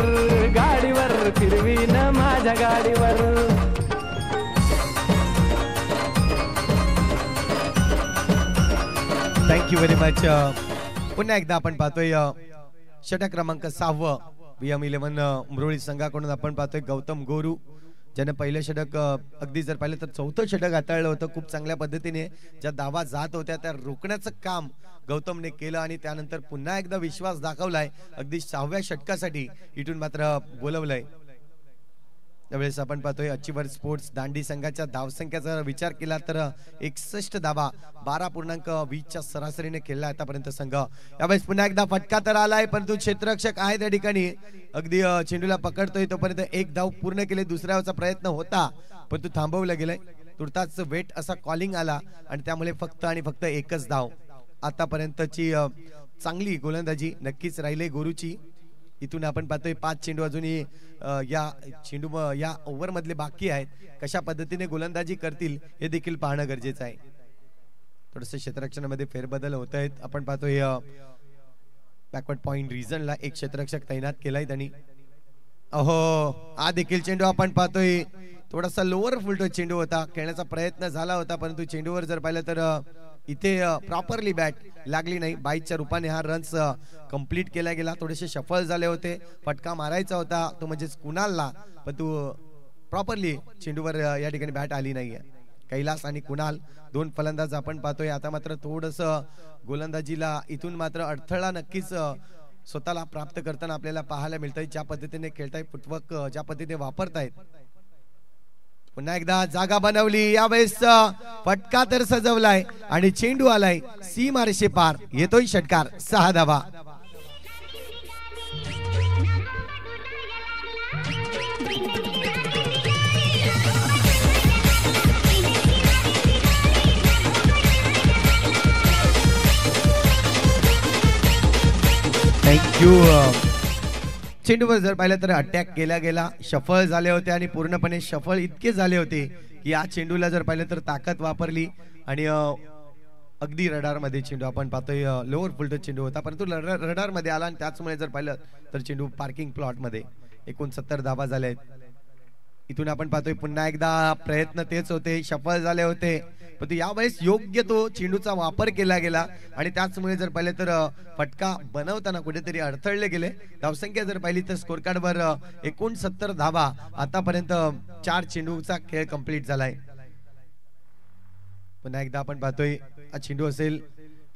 गाडीवर फिरवीन माझ्या गाडीवर. Thank you very much. पुन्हा एकदा आपण पाहतोय षटक क्रमांक 6 PM11 उमरोळी संघाकडून आपण पाहतोय गौतम गोरू, ज्याने पहिलं षटक अगदी जर पाहिलं तर 4थं षटक हाताळलं होतं. खूप चांगल्या पद्धतीने ज्या धावा जात होत्या त्या रोखण्याचं काम गौतमने केलं आणि त्यानंतर पुन्हा एकदा विश्वास दाखवलाय. अगदी 6व्या षटकासाठी इथून मात्र बोलवलंय. त्यावेळेस आपण पाहतोय अचिव्हर स्पोर्ट्स दांडी संघाच्या धावसंख्येचा विचार केला तर 61 धावा 12.20च्या सरासरीने खेळला आतापर्यंत संघ. यावेळेस पुन्हा एकदा फटका तर आलाय, परंतु क्षेत्ररक्षक आहे त्या ठिकाणी, अगदी चेंडूला पकडतोय तोपर्यंत 1 धाव पूर्ण केले. दुसऱ्याचा प्रयत्न होता परंतु थांबवलं गेलंय. तुर्ताच वेट असा कॉलिंग आला आणि त्यामुळे फक्त आणि फक्त 1च धाव. आतापर्यंतची चांगली गोलंदाजी नक्कीच राहिली गोरूची. इथून आपण पाहतोय 5 चेंडू अजूनही या ओव्हर मधले बाकी आहेत. कशा पद्धतीने गोलंदाजी करतील हे देखील पाहणं गरजेचं आहे. थोडस क्षेत्ररक्षणामध्ये फेरबदल होत आहेत. आपण पाहतोय बॅकवर्ड पॉइंट रिजनला 1 क्षेत्ररक्षक तैनात केलाय त्यांनी. हा देखील चेंडू आपण पाहतोय थोडासा लोअर फुलटच चेंडू होता, खेळण्याचा प्रयत्न झाला होता, परंतु चेंडूवर जर पाहिलं तर इथे प्रॉपरली बॅट लागली नाही. बाईच्या रूपाने हा रन्स कंप्लीट केला गेला. थोडेसे सफल झाले होते, फटका मारायचा होता तो म्हणजेच कुणालला, पण तू प्रॉपरली चेंडूवर या ठिकाणी बॅट आली नाहीये. कैलास आणि कुणाल 2 फलंदाज आपण पाहतोय. आता मात्र थोडस गोलंदाजीला इथून मात्र अडथळा नक्कीच स्वतःला प्राप्त करताना आपल्याला पाहायला मिळतंय. ज्या पद्धतीने खेळताय, फुटवर्क ज्या पद्धतीने वापरतायत. पुन्हा एकदा जागा बनवली, यावेळेस फटका तर सजवलाय आणि चेंडू आलाय सीमारेषे पार. येतोय षटकार 6 धावा. चेंडूवर जर पाहिलं तर अटॅक केला गेला, शफल झाले होते आणि पूर्णपणे शफल इतके झाले होते की या चेंडूला जर पाहिलं तर ताकद वापरली आणि अगदी रडारमध्ये चेंडू आपण पाहतोय लोअर फुलटच चेंडू होता, परंतु रडारमध्ये आला आणि त्याचमुळे जर पाहिलं तर चेंडू पार्किंग प्लॉटमध्ये 69 धावा झाल्या आहेत. इथून आपण पाहतोय पुन्हा एकदा प्रयत्न तेच होते, सफल झाले होते, परंतु यावेळेस योग्य तो चेंडूचा वापर केला गेला आणि त्याचमुळे जर पाहिले तर फटका बनवताना कुठेतरी अडथळले गेले. धावसंख्या जर पाहिली तर स्कोर कार्डवर 69 धावा, आतापर्यंत 4 चेंडूचा खेळ कंप्लीट झालाय. पुन्हा एकदा आपण पाहतोय हा चेंडू असेल,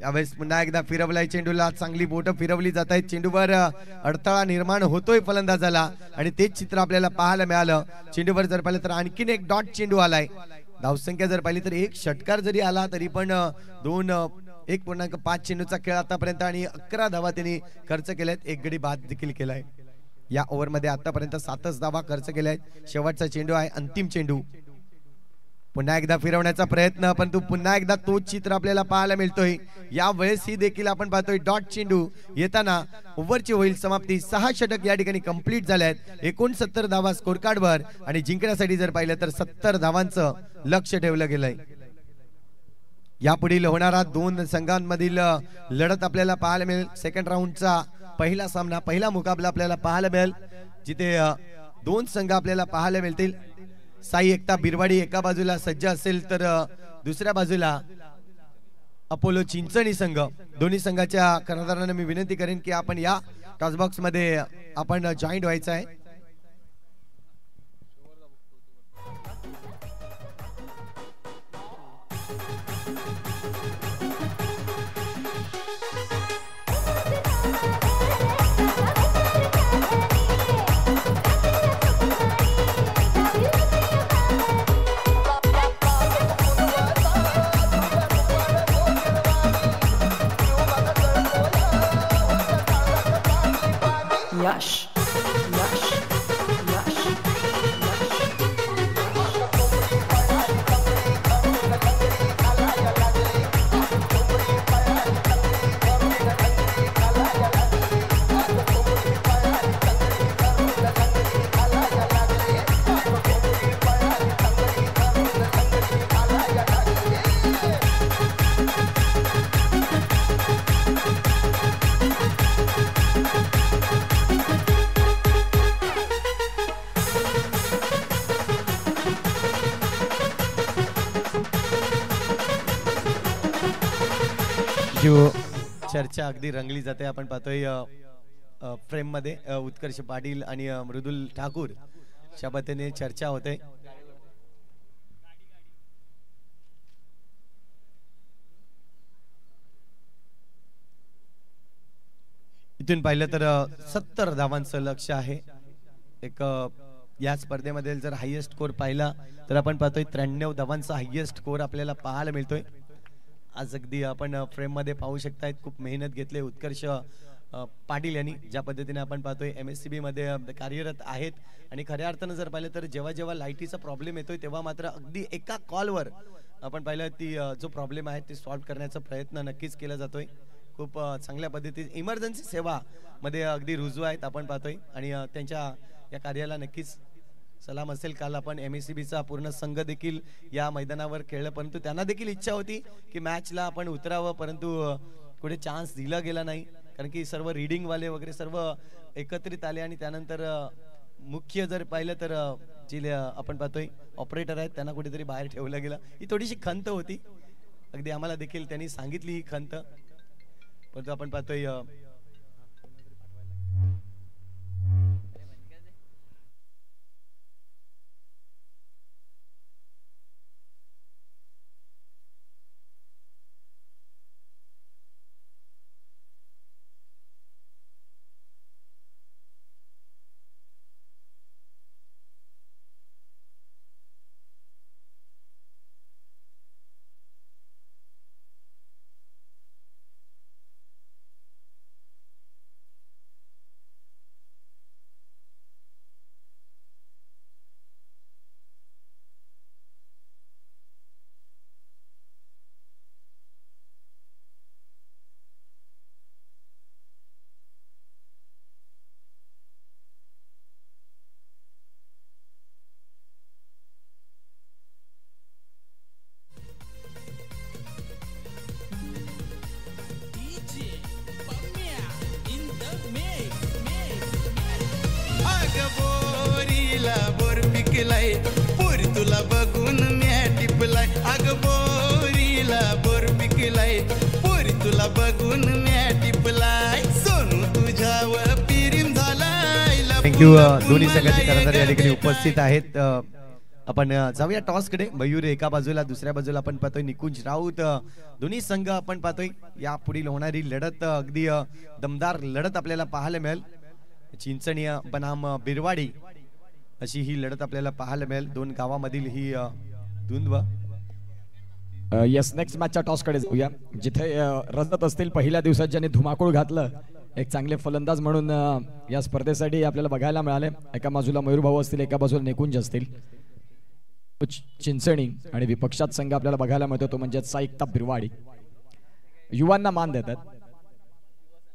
यावेळेस पुन्हा एकदा फिरवलाय चेंडूला, चांगली बोट फिरवली जात आहेत, चेंडूवर अडथळा निर्माण होतोय फलंदाजाला आणि तेच चित्र आपल्याला पाहायला मिळालं. चेंडूवर जर पाहिलं तर आणखीन एक डॉट चेंडू आलाय. धावसंख्या जर पाहिली तर एक षटकार जरी आला तरी पण 1.5 चेंडूचा खेळ आतापर्यंत आणि 11 धावा त्यांनी खर्च केल्यात, एक गडी बाद देखील केलाय. या ओव्हरमध्ये आतापर्यंत 7 धावा खर्च केल्या आहेत. शेवटचा चेंडू आहे, अंतिम चेंडू. पुन्हा एकदा फिरवण्याचा प्रयत्न, परंतु पुन्हा एकदा तोच चित्र आपल्याला पाहायला मिळतोय. या वेळेस ही देखील आपण पाहतोय डॉट चेंडू येताना ओव्हरची होईल समाप्ती. 6 षटक या ठिकाणी कंप्लीट झाले आहेत, 69 धावा स्कोर कार्डवर आणि जिंकण्यासाठी जर पाहिलं तर 70 धावांचं लक्ष ठेवलं गेलंय. यापुढील होणारा 2 संघांमधील लढत आपल्याला पाहायला मिळेल. सेकंड राऊंडचा पहिला सामना, पहिला मुकाबला आपल्याला पाहायला मिळेल, जिथे 2 संघ आपल्याला पाहायला मिळतील. साई एकता बिरवाडी एका बाजूला सज्ज असेल तर दुसऱ्या बाजूला अपोलो चिंचणी संघ. दोन्ही संघाच्या कर्णधारांना मी विनंती करेन की आपण या टॉस बॉक्स मध्ये आपण जॉईंट व्हायचं आहे. Yash, yash, yash, चर्चा अगदी रंगली जाते. आपण पाहतोय फ्रेम मध्ये उत्कर्ष पाटील आणि मृदुल ठाकूर अशा पद्धतीने चर्चा होते. इथून पाहिलं तर 70 धावांचं लक्ष आहे. एक या स्पर्धेमध्ये जर हायेस्ट स्कोर पाहिला तर आपण पाहतोय 93 धावांचा हायेस्ट स्कोर आपल्याला पाहायला मिळतोय. आज अगदी आपण फ्रेम मध्ये पाहू शकताय, खूप मेहनत घेतली उत्कर्ष पाटील यांनी. ज्या पद्धतीने आपण पाहतोय MSCB मध्ये कार्यरत आहेत आणि खऱ्या अर्थानं जर पाहिलं तर जेव्हा जेव्हा लाईटीचा प्रॉब्लेम येतोय तेव्हा मात्र अगदी एका कॉलवर आपण पाहिलं ती जो प्रॉब्लेम आहे ते सॉल्व्ह करण्याचा प्रयत्न नक्कीच केला जातोय. खूप चांगल्या पद्धतीने इमर्जन्सी सेवा मध्ये अगदी रुजू आहेत आपण पाहतोय आणि त्यांच्या या कार्याला नक्कीच सलाम असेल. काल आपण MSCBचा पूर्ण संघ देखील या मैदानावर खेळलं, परंतु त्यांना देखील इच्छा होती की मॅचला आपण उतरावं, परंतु कुठे चान्स दिला गेला नाही, कारण की सर्व रीडिंग वाले वगैरे सर्व एकत्रित आले आणि त्यानंतर मुख्य जर पाहिलं तर जे आपण पाहतोय ऑपरेटर आहेत त्यांना कुठेतरी बाहेर ठेवलं गेलं. ही थोडीशी खंत होती, अगदी आम्हाला देखील त्यांनी सांगितली ही खंत, परंतु आपण पाहतोय पिकलाय पोरी तुला बघून म्या टिपलाय अग बोरीला बोर पिकलाय पोरी तुला बघून म्या टिपलाय सोनू तुझ्यावर पिरीम झालाय थँक्यू दोन्ही संघाचे कर्णधार या ठिकाणी उपस्थित आहेत आपण जाऊया टॉस कडे मयूर एका बाजूला दुसऱ्या बाजूला आपण पाहतोय निकुंज राऊत दोन्ही संघ आपण पाहतोय या पुढील होणारी लढत अगदी दमदार लढत आपल्याला पाहायला मिळेल चिंचणी बनाम बिरवाडी अशी ही लढत आपल्याला पाहायला मिळेल दोन गावामधील ही द्वंद्व यस नेक्स्ट मॅचच्या टॉस कडे जाऊया जिथे रजत असतील पहिल्या दिवसात ज्यांनी धुमाकूळ घातलं एक चांगले फलंदाज म्हणून या स्पर्धेसाठी आपल्याला बघायला मिळाले एका बाजूला मयूर भाऊ असतील एका बाजूला निकुंज असतील चिंचणी आणि विपक्षात संघ आपल्याला बघायला मिळतो तो म्हणजे साईकता बिरवाडी युवांना मान देतात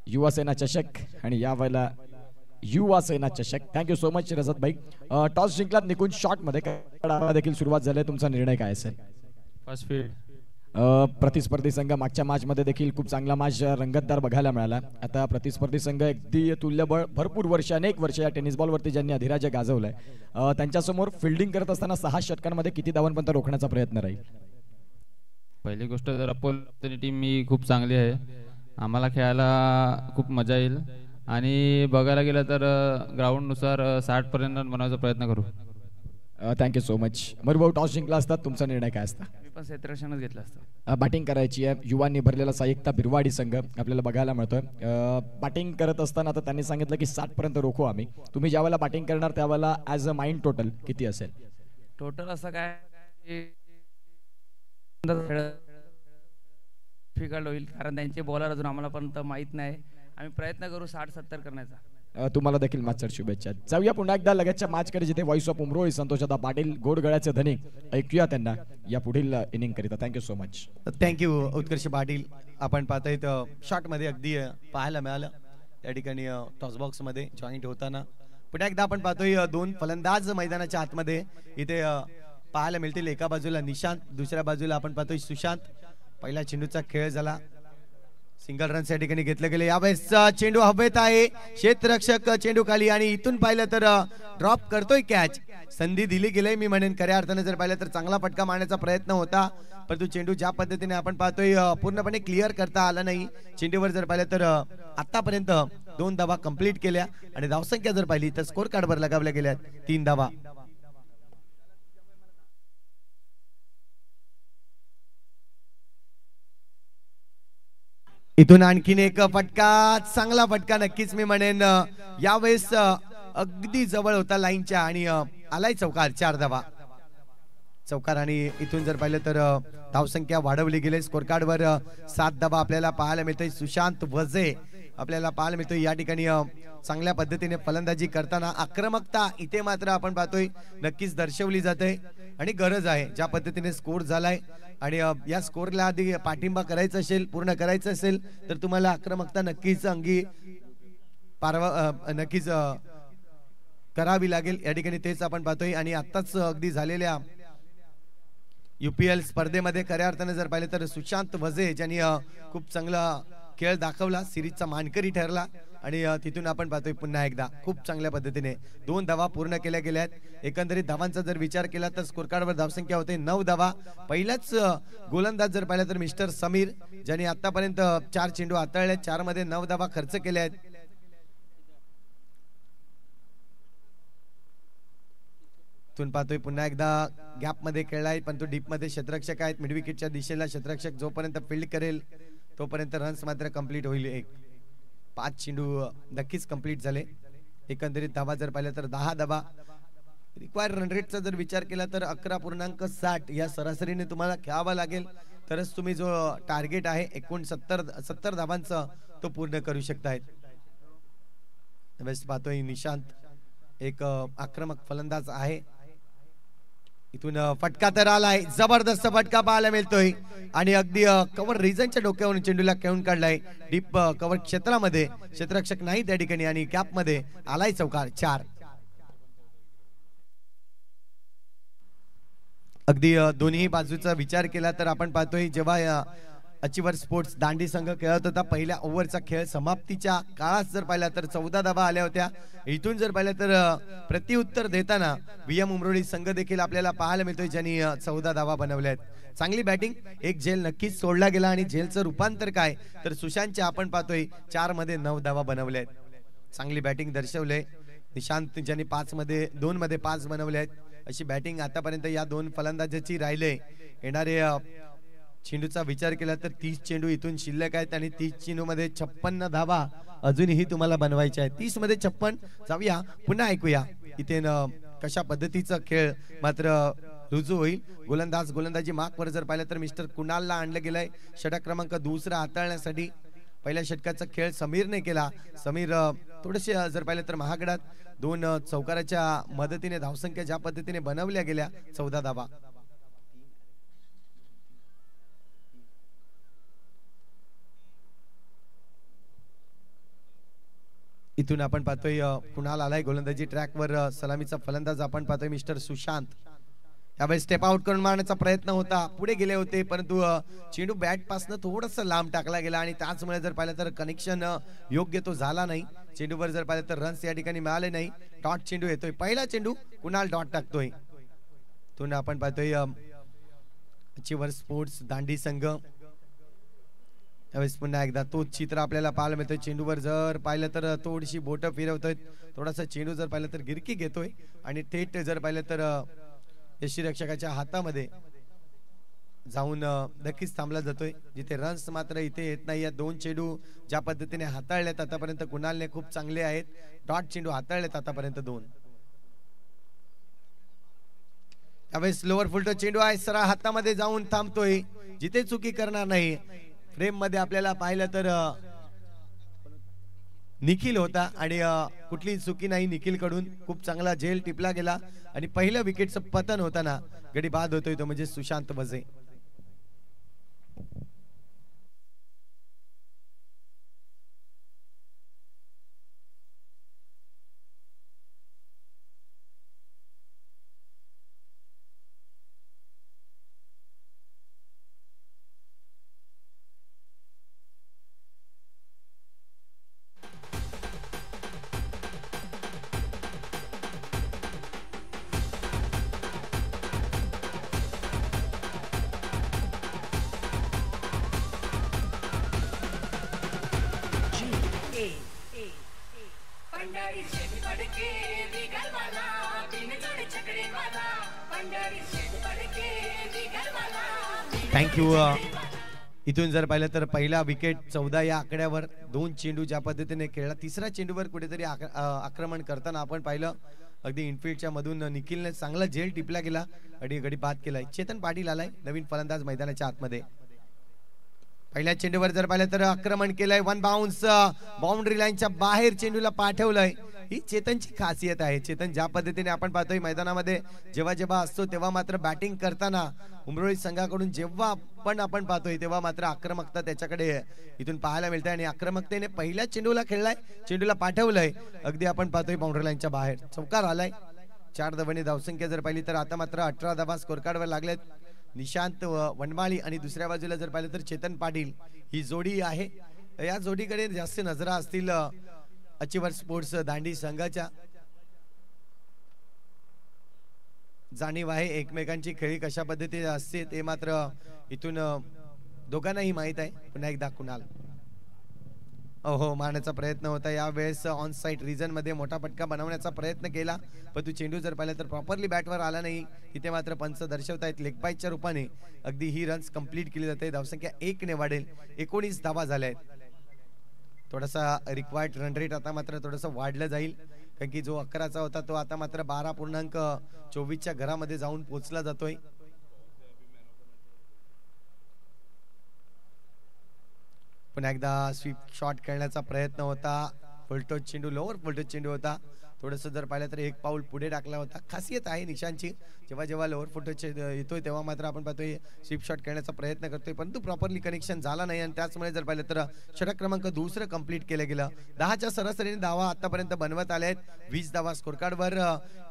युवासेना चषक आणि या वेळेला युवा सेना चषक थँक्यू सो मच रजत भाई टॉस जिंकलात निकुंज शॉट मध्ये देखील सुरुवात झाली तुमचा निर्णय काय असेल फर्स्ट फील्ड प्रतिस्पर्धी संघ मागच्या मॅच मध्ये देखील खूप चांगला मॅच रंगतदार बघायला मिळाला आता प्रतिस्पर्धी संघ अगदी तुल्यबळ भरपूर वर्ष अनेक वर्ष या टेनिस बॉल वरती ज्यांनी अधिराज्य गाजवलंय त्यांच्यासमोर फिल्डिंग करत असताना 6 षटकांमध्ये किती धावांपर्यंत रोखण्याचा प्रयत्न राहील पहिली गोष्ट जर आपली टीम ही खूप चांगली आहे आम्हाला खेळायला खूप मजा येईल आणि बघायला गेलं तर ग्राउंड नुसार 60 पर्यंत बनवायचा प्रयत्न करू थँक्यू सो मच मरुभाऊ टॉस जिंकला असतात तुमचा निर्णय काय असता मी पण क्षेत्ररक्षणच घेतलं असतं बॅटिंग करायची आहे युवांनी भरलेला साईकता बिरवाडी संघ आपल्याला बघायला मिळतोय बॅटिंग करत असताना आता त्यांनी सांगितलं की 60 पर्यंत रोखू आम्ही तुम्ही ज्यावेळेला बॅटिंग करणार त्यावेळेला ॲज अ माइंड टोटल किती असेल टोटल असं काय डिफिकल्ट होईल कारण त्यांचे बॉलर अजून आम्हाला पण माहित नाही आम्ही प्रयत्न करू 60-70 करण्याचा तुम्हाला देखील मॅचच्या शुभेच्छा जाऊया पुन्हा एकदा लगेचच्या मॅचकडे जिथे व्हॉइस ऑफ उमरोळी संतोषदा पाटील गोडगळ्याचे धनिक ऐकूया त्यांना या पुढील इनिंग करिता थँक्यू सो मच थँक्यू उत्कर्ष पाटील आपण पाहतोय शॉट मध्ये अगदी पाहायला मिळालं या ठिकाणी टॉस बॉक्स मध्ये जॉईंट होताना पुन्हा एकदा आपण पाहतोय दोन फलंदाज मैदानाच्या आतमध्ये इथे पाहायला मिळतील एका बाजूला निशांत दुसऱ्या बाजूला आपण पाहतोय सुशांत पहिला चेंडूचा खेळ झाला सिंगल रन या ठिकाणी घेतलं गेले यावेळेस चेंडू हवेत आहे क्षेत्ररक्षक चेंडू खाली आणि इथून पाहिलं तर ड्रॉप करतोय कॅच संधी दिली गेली मी म्हणेन खऱ्या अर्थाने जर पाहिलं तर चांगला फटका मारण्याचा प्रयत्न होता परंतु चेंडू ज्या पद्धतीने आपण पाहतोय पूर्णपणे क्लिअर करता आला नाही चेंडूवर जर पाहिलं तर आतापर्यंत 2 धावा कंप्लीट केल्या आणि धावसंख्या जर पाहिली तर स्कोर कार्डवर लगावल्या गेल्या 3 धावा इथून आणखीन एक फटका चांगला फटका नक्कीच मी म्हणेन यावेळेस अगदी जवळ होता लाईनच्या आणि आलाय चौकार 4 धावा चौकार आणि इथून जर पाहिलं तर धावसंख्या वाढवली गेली स्कोर कार्डवर 7 धावा आपल्याला पाहायला मिळते सुशांत वजे आपल्याला पाहायला मिळतोय या ठिकाणी चांगल्या पद्धतीने फलंदाजी करताना आक्रमकता इथे मात्र आपण पाहतोय नक्कीच दर्शवली जाते आणि गरज आहे ज्या पद्धतीने स्कोर झालाय आणि या स्कोरला आधी पाठिंबा करायचा असेल पूर्ण करायचं असेल तर तुम्हाला आक्रमकता नक्कीच अंगी नक्कीच करावी लागेल या ठिकाणी तेच आपण पाहतोय आणि आताच अगदी झालेल्या UPL स्पर्धेमध्ये खऱ्या अर्थाने जर पाहिले तर सुशांत वजे ज्यांनी खूप चांगला खेळ दाखवला सिरीजचा मानकरी ठरला आणि तिथून आपण पाहतोय पुन्हा एकदा खूप चांगल्या पद्धतीने 2 धावा पूर्ण केल्या गेल्यात एकंदरीत धावांचा जर विचार केला तर स्कोर कार्डवर धावसंख्या होते 9 धावा पहिलाच गोलंदाज जर पाहिला तर मिस्टर समीर ज्यांनी आतापर्यंत 4 चेंडू हाताळले 4 मध्ये 9 धावा खर्च केल्या आहेत तून पाहतोय पुन्हा एकदा गॅप मध्ये खेळलाय पण तो डीप मध्ये क्षेत्ररक्षक आहेत मिड विकेटच्या दिशेला क्षेत्ररक्षक जोपर्यंत फील्ड करेल तोपर्यंत रन्स मात्र कंप्लीट होईल 5 चेंडू नक्कीच कंप्लीट झाले एकंदरीत धावा जर पाहिलं तर 10 धावा रिक्वायर्ड रन रेटचा जर विचार केला तर 11.60 या सरासरीने तुम्हाला खेळावा लागेल तरच तुम्ही जो टार्गेट आहे एकूण 70 धावांचा तो पूर्ण करू शकतायत वेस्ट पाहतोय निशांत एक आक्रमक फलंदाज आहे इथून फटका तर आलाय जबरदस्त फटका पाहायला मिळतोय आणि अगदी कव्हर रिजनच्या डोक्यावरून चेंडूला खेळून काढलाय डीप कव्हर क्षेत्रामध्ये क्षेत्ररक्षक नाही त्या ठिकाणी आणि कॅप मध्ये आलाय चौकार 4 अगदी दोन्ही बाजूचा विचार केला तर आपण पाहतोय जेव्हा अचिवर स्पोर्ट्स दांडी संघ खेळत होता. पहिल्या ओव्हरचा खेळ समाप्तीच्या काळात जर पाहिला तर 14 धावा आल्या होत्या. इथून जर पाहिलं तर प्रत्युत्तर देताना VM उमरोळी संघ देखील आपल्याला पाहायला मिळतोय, ज्यांनी 14 धावा बनवल्या आहेत. चांगली बॅटिंग. एक झेल नक्कीच सोडला गेला आणि झेलचं रूपांतर काय तर सुशांतच्या आपण पाहतोय 4 मध्ये 9 धावा बनवल्या आहेत. चांगली बॅटिंग दर्शवले. निशांत ज्यांनी 2 मध्ये 5 बनवले आहेत. अशी बॅटिंग आतापर्यंत या 2 फलंदाजाची राहिले. येणारे चेंडूचा विचार केला तर 30 चेंडू इथून शिल्लक आहेत आणि 30 चेंडू मध्ये 56 धावा अजूनही तुम्हाला बनवायच्या आहेत. 30 मध्ये 56. जाऊया पुन्हा ऐकूया इथे कशा पद्धतीचा खेळ मात्र रुजू होईल. गोलंदाजी मार्कवर जर पाहिलं तर मिस्टर कुणालला आणलं गेलंय षटक क्रमांक 2 हाताळण्यासाठी. पहिल्या षटकाचा खेळ समीरने केला. समीर थोडेसे जर पाहिलं तर महागडात 2 चौकाराच्या मदतीने धावसंख्या ज्या पद्धतीने बनवल्या गेल्या 14 धावा. इथून आपण पाहतोय कुणाल आलाय गोलंदाजी ट्रॅकवर. सलामीचा फलंदाज आपण पाहतोय मिस्टर सुशांत. यावेळी स्टेप आउट करून मारण्याचा प्रयत्न होता. पुढे गेले होते परंतु चेंडू बॅट पासून थोडस लांब टाकला गेला आणि त्याचमुळे जर पाहिलं तर कनेक्शन योग्य तो झाला नाही. चेंडूवर जर पाहिलं तर रन्स या ठिकाणी मिळाले नाही. डॉट चेंडू येतोय. पहिला चेंडू कुणाल डॉट टाकतोय. इथून आपण पाहतोय अचिवर स्पोर्ट्स दांडी संघ. त्यावेळेस पुन्हा एकदा तोच चित्र आपल्याला पाहायला मिळतोय. चेंडूवर जर पाहिलं तर थोडीशी बोटं फिरवतोय. थोडासा चेंडू जर पाहिलं तर गिरकी घेतोय आणि थेट जर पाहिलं तर यष्टीरक्षकाच्या हातामध्ये जाऊन नक्कीच थांबला जातोय. जिथे रन्स मात्र इथे येत नाही. या 2 चेंडू ज्या पद्धतीने हाताळल्यात आतापर्यंत कुणालने खूप चांगले आहेत. डॉट चेंडू हाताळलेत आतापर्यंत 2. त्यावेळेस लोअर फुलटो चेंडू आहे. सरळ हातामध्ये जाऊन थांबतोय. जिथे चुकी करणार नाही. फ्रेम मध्ये आपल्याला पाहिलं तर निखिल होता आणि कुठली चुकी नाही निखिल कडून. खूप चांगला झेल टिपला गेला आणि पहिल्या विकेटचं पतन होताना गडी बाद होतोय तो म्हणजे सुशांत वझे. थँक्यू. इथून जर पाहिलं तर पहिला विकेट 14 या आकड्यावर 2 चेंडू ज्या पद्धतीने खेळला. तिसऱ्या चेंडूवर कुठेतरी आक्रमण करताना आपण पाहिलं अगदी इनफिल्डच्या मधून निखिलने चांगला झेल टिपला गेला आणि गडी बाद केलाय. चेतन पाटील आलाय नवीन फलंदाज मैदानाच्या आतमध्ये. पहिल्या चेंडूवर जर पाहिलं तर आक्रमण केलंय. 1 बाउन्स बाउंड्री लाईनच्या बाहेर चेंडूला पाठवलंय. ही चेतनची खासियत आहे. चेतन ज्या पद्धतीने आपण पाहतोय मैदानामध्ये जेव्हा असतो तेव्हा मात्र बॅटिंग करताना उमरोळी संघाकडून जेव्हा आपण पाहतोय तेव्हा मात्र आक्रमकता त्याच्याकडे इथून पाहायला मिळते आणि आक्रमकतेने पहिल्या चेंडूला खेळलाय. चेंडूला पाठवलंय. अगदी आपण पाहतोय बाउंड्री लाईनच्या बाहेर चौकार आलाय. 4 धावांनी धावसंख्या जर पाहिली तर आता मात्र 18 धावा स्कोर कार्डवर लागलेत. निशांत वनमाळी आणि दुसऱ्या बाजूला जर पाहिलं तर चेतन पाटील ही जोडी आहे. या जोडीकडे जास्त नजरा असतील अचिवर स्पोर्ट्स दांडी संघाच्या. जाणीव आहे एकमेकांची खेळी कशा पद्धतीने असते ते मात्र इथून दोघांनाही माहित आहे. पुन्हा एकदा कुणाल मारण्याचा प्रयत्न होता. यावेळेस ऑन साइड रिजन मध्ये मोठा फटका बनवण्याचा प्रयत्न केला पण तू चेंडू जर पाहिला तर प्रॉपरली बॅटवर आला नाही. इथे मात्र पंच दर्शवतायत लेग बाईच्या रूपाने अगदी ही रन्स कंप्लीट केली जाते. धावसंख्या 1 ने वाढेल. 19 धावा झाल्या आहेत. थोडासा रिक्वायर्ड रन रेट आता मात्र थोडंसं वाढलं जाईल कारण की जो 11चा होता तो आता मात्र 12.24च्या घरामध्ये जाऊन पोहोचला जातोय. पुन्हा एकदा स्वीप शॉट खेळण्याचा प्रयत्न होता. फुलटो चेंडू लोअर फुलटो चेंडू होता. थोडंसं जर पाहिलं तर 1 पाऊल पुढे टाकला होता. खासियत आहे निशांची. जेव्हा लोअर फुलटो येतोय तेव्हा मात्र आपण पाहतोय स्वीप शॉट खेळण्याचा प्रयत्न करतोय परंतु प्रॉपरली कनेक्शन झाला नाही आणि त्याचमुळे जर पाहिलं तर षटक क्रमांक 2 कंप्लीट केलं गेलं. 10च्या सरासरीने धावा आतापर्यंत बनवत आल्या आहेत. 20 धावा स्कोर कार्डवर.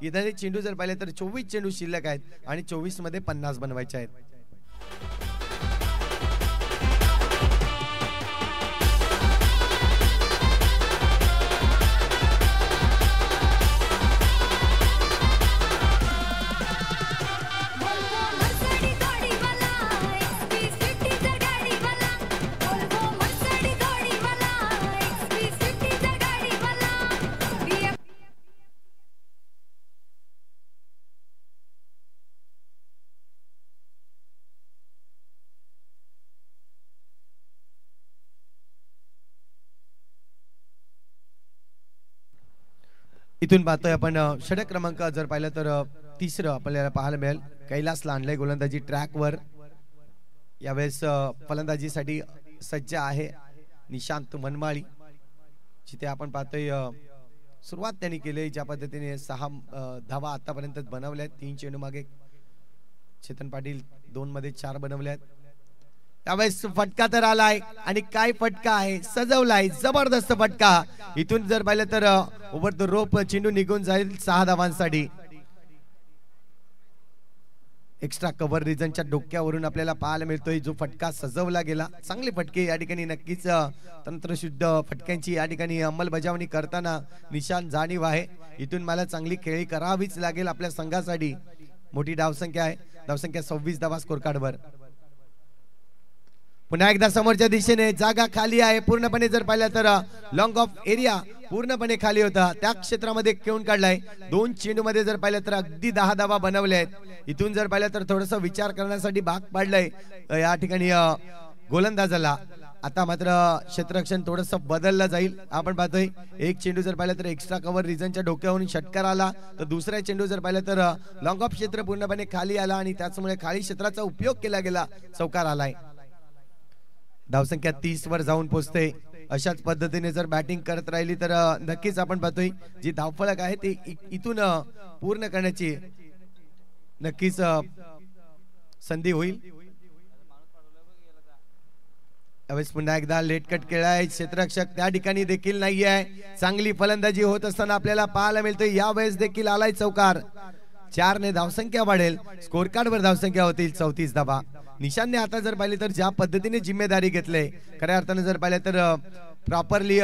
इथे चेंडू जर पाहिले तर 24 चेंडू शिल्लक आहेत आणि 24 मध्ये 50 बनवायचे आहेत. इथून पाहतोय आपण षटक क्रमांक जर पाहिलं तर तिसरं आपल्याला पाहायला मिळेल. कैलासला आणलंय गोलंदाजी ट्रॅकवर. यावेळेस फलंदाजीसाठी सज्ज आहे निशांत मनमाळी, जिथे आपण पाहतोय सुरुवात त्यांनी केली ज्या पद्धतीने 6 धावा आतापर्यंत बनवल्यात. 3 चेंडू मागे चेतन पाटील 2 मध्ये 4 बनवल्यात. त्यावेळेस फटका तर आलाय आणि काय फटका आहे, सजवलाय जबरदस्त फटका. इथून जर पाहिलं तर ओव्हर द रोप चेंडू निघून जाईल 6 धावांसाठी. एक्स्ट्रा कव्हर रिजनच्या डोक्यावरून आपल्याला पाहायला मिळतोय जो फटका सजवला गेला. चांगले फटके या ठिकाणी नक्कीच तंत्रशुद्ध फटक्यांची या ठिकाणी अंमलबजावणी करताना निशान जाणीव आहे. इथून मला चांगली खेळी करावीच लागेल आपल्या संघासाठी. मोठी धावसंख्या आहे, धावसंख्या 26 धावा स्कोर कार्डवर. पुन्हा एकदा समोरच्या दिशेने जागा खाली आहे पूर्णपणे. जर पाहिलं तर लॉंग ऑफ एरिया पूर्णपणे खाली होता, त्या क्षेत्रामध्ये खेळून काढलाय. 2 चेंडू मध्ये जर पाहिलं तर अगदी 10 धावा बनवल्या आहेत. इथून जर पाहिलं तर थोडस विचार करण्यासाठी भाग पाडलाय या ठिकाणी गोलंदाजाला. आता मात्र क्षेत्ररक्षण थोडस बदललं जाईल. आपण पाहतोय एक चेंडू जर पाहिलं तर एक्स्ट्रा कव्हर रिजनच्या डोक्यावरून षटकार आला, तर दुसऱ्या चेंडू जर पाहिलं तर लॉंग ऑफ क्षेत्र पूर्णपणे खाली आला आणि त्याचमुळे खाली क्षेत्राचा उपयोग केला गेला, चौकार आलाय. धावसंख्या 30 वर जाऊन पोहोचते. अशाच पद्धतीने जर बॅटिंग करत राहिली तर नक्कीच आपण पाहतोय जी धावफलक आहे ते इथून पूर्ण करण्याची नक्कीच संधी होईल. यावेळेस पुन्हा एकदा लेट कट केलाय. क्षेत्ररक्षक त्या ठिकाणी देखील नाही आहे. चांगली फलंदाजी होत असताना आपल्याला पाहायला मिळतोय यावेळेस देखील आलाय चौकार. 4 ने धावसंख्या वाढेल, स्कोर कार्डवर धावसंख्या होतील 34 धावा. निशानने आता जर पाहिले तर ज्या पद्धतीने जिम्मेदारी घेतले, खऱ्या अर्थाने जर पाहिलं तर प्रॉपरली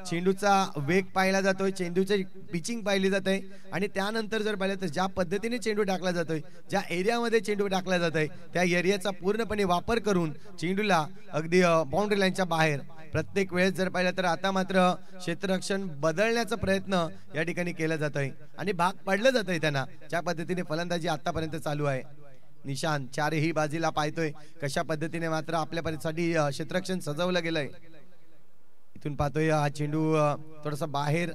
चेंडूचा वेग पाहिला जातोय, चेंडूची पिचिंग पाहिली जाते आणि त्यानंतर जर पाहिलं तर ज्या पद्धतीने चेंडू टाकला जातोय, ज्या एरियामध्ये चेंडू टाकला जातोय त्या एरियाचा पूर्णपणे वापर करून चेंडूला अगदी बाउंड्री लाईनच्या बाहेर प्रत्येक वेळेस जर पाहिलं तर आता मात्र क्षेत्ररक्षण बदलण्याचा प्रयत्न या ठिकाणी केला जातोय आणि भाग पाडलं जातोय त्यांना. ज्या पद्धतीने फलंदाजी आतापर्यंत चालू आहे, निशान 4ही बाजूला पाहतोय कशा पद्धतीने मात्र आपल्यासाठी क्षेत्ररक्षण सजवलं गेलंय. इथून पाहतोय हा चेंडू थोडासा बाहेर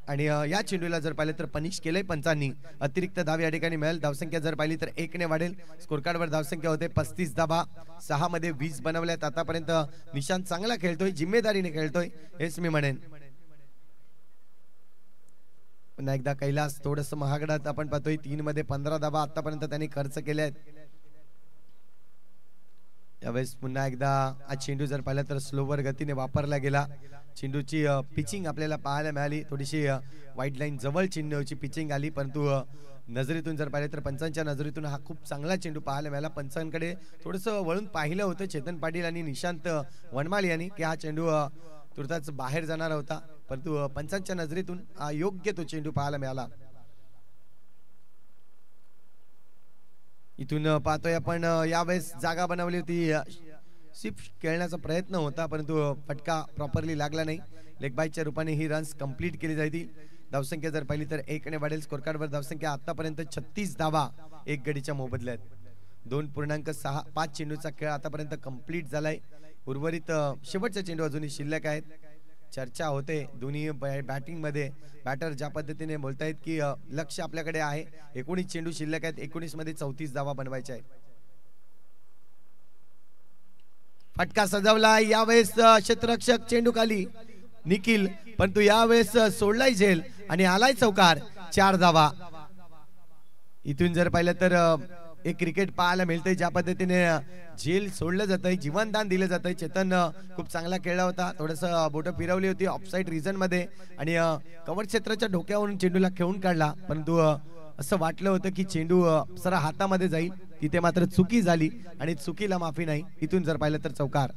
आणि या चेंडूला जर पाहिलं तर पनिश केलंय पंचांनी. अतिरिक्त धाव या ठिकाणी मिळेल. धावसंख्या जर पाहिली तर 1 ने वाढेल. स्कोर कार्डवर धावसंख्या होते 35 धावा. 6 मध्ये 20 बनवल्यात. आतापर्यंत निशान चांगला खेळतोय, जिम्मेदारीने खेळतोय हेच मी म्हणेन. पुन्हा एकदा कैलास थोडस महागडात आपण पाहतोय. 3 मध्ये 15 धावा आतापर्यंत त्यांनी खर्च केले आहेत. यावेळेस पुन्हा एकदा हा चेंडू जर पाहिला तर स्लोवर गतीने वापरला गेला. चेंडूची पिचिंग आपल्याला पाहायला मिळाली, थोडीशी वाईड लाईन जवळ चेंडूची पिचिंग आली, परंतु नजरेतून जर पाहिलं तर पंचांच्या नजरेतून हा खूप चांगला चेंडू पाहायला मिळाला. पंचांकडे थोडंसं वळून पाहिलं होतं चेतन पाटील आणि निशांत वनमाली यांनी की हा चेंडू तुर्ताच बाहेर जाणार होता, परंतु पंचांच्या नजरेतून योग्य तो चेंडू पाहायला मिळाला. इथून पाहतोय आपण यावेळेस जागा बनवली होती, स्वीप खेळण्याचा प्रयत्न होता परंतु फटका प्रॉपरली लागला नाही. लेग बायच्या रूपाने ही रन्स कंप्लीट केली जाईल. धावसंख्या जर पाहिली तर 1 ने वाढेल. स्कोर कार्डवर धावसंख्या आतापर्यंत 36 धावा 1 गडीच्या मोबदल्यात. 2.5 चेंडूचा खेळ आतापर्यंत कंप्लीट झालाय. उर्वरित शेवटचा चेंडू अजूनही शिल्लक आहेत. चर्चा होते दोन्ही बॅटिंग मध्ये. बॅटर ज्या पद्धतीने बोलतायत की लक्ष आपल्याकडे आहे, 19 चेंडू शिल्लक आहेत, 19 मध्ये 34 धावा बनवायच्या आहेत. फटका सजवला. यावेळेस क्षेत्ररक्षक चेंडू खाली निखिल, परंतु यावेळेस सोडलाय झेल आणि आलाय चौकार. 4 धावा. इथून जर पाहिलं तर एक क्रिकेट पाहायला मिळतंय ज्या पद्धतीने झेल सोडलं जातंय, जीवनदान दिलं जातंय. चेतन खूप चांगला खेळला होता, थोडस बोटं फिरवली होती ऑफसाईड रिजन मध्ये आणि कव्हर क्षेत्राच्या डोक्यावरून चेंडूला खेळून काढला, परंतु असं वाटलं होतं की चेंडू सरा हातामध्ये जाईल, तिथे मात्र चुकी झाली आणि चुकीला माफी नाही. इथून जर पाहिलं तर चौकार.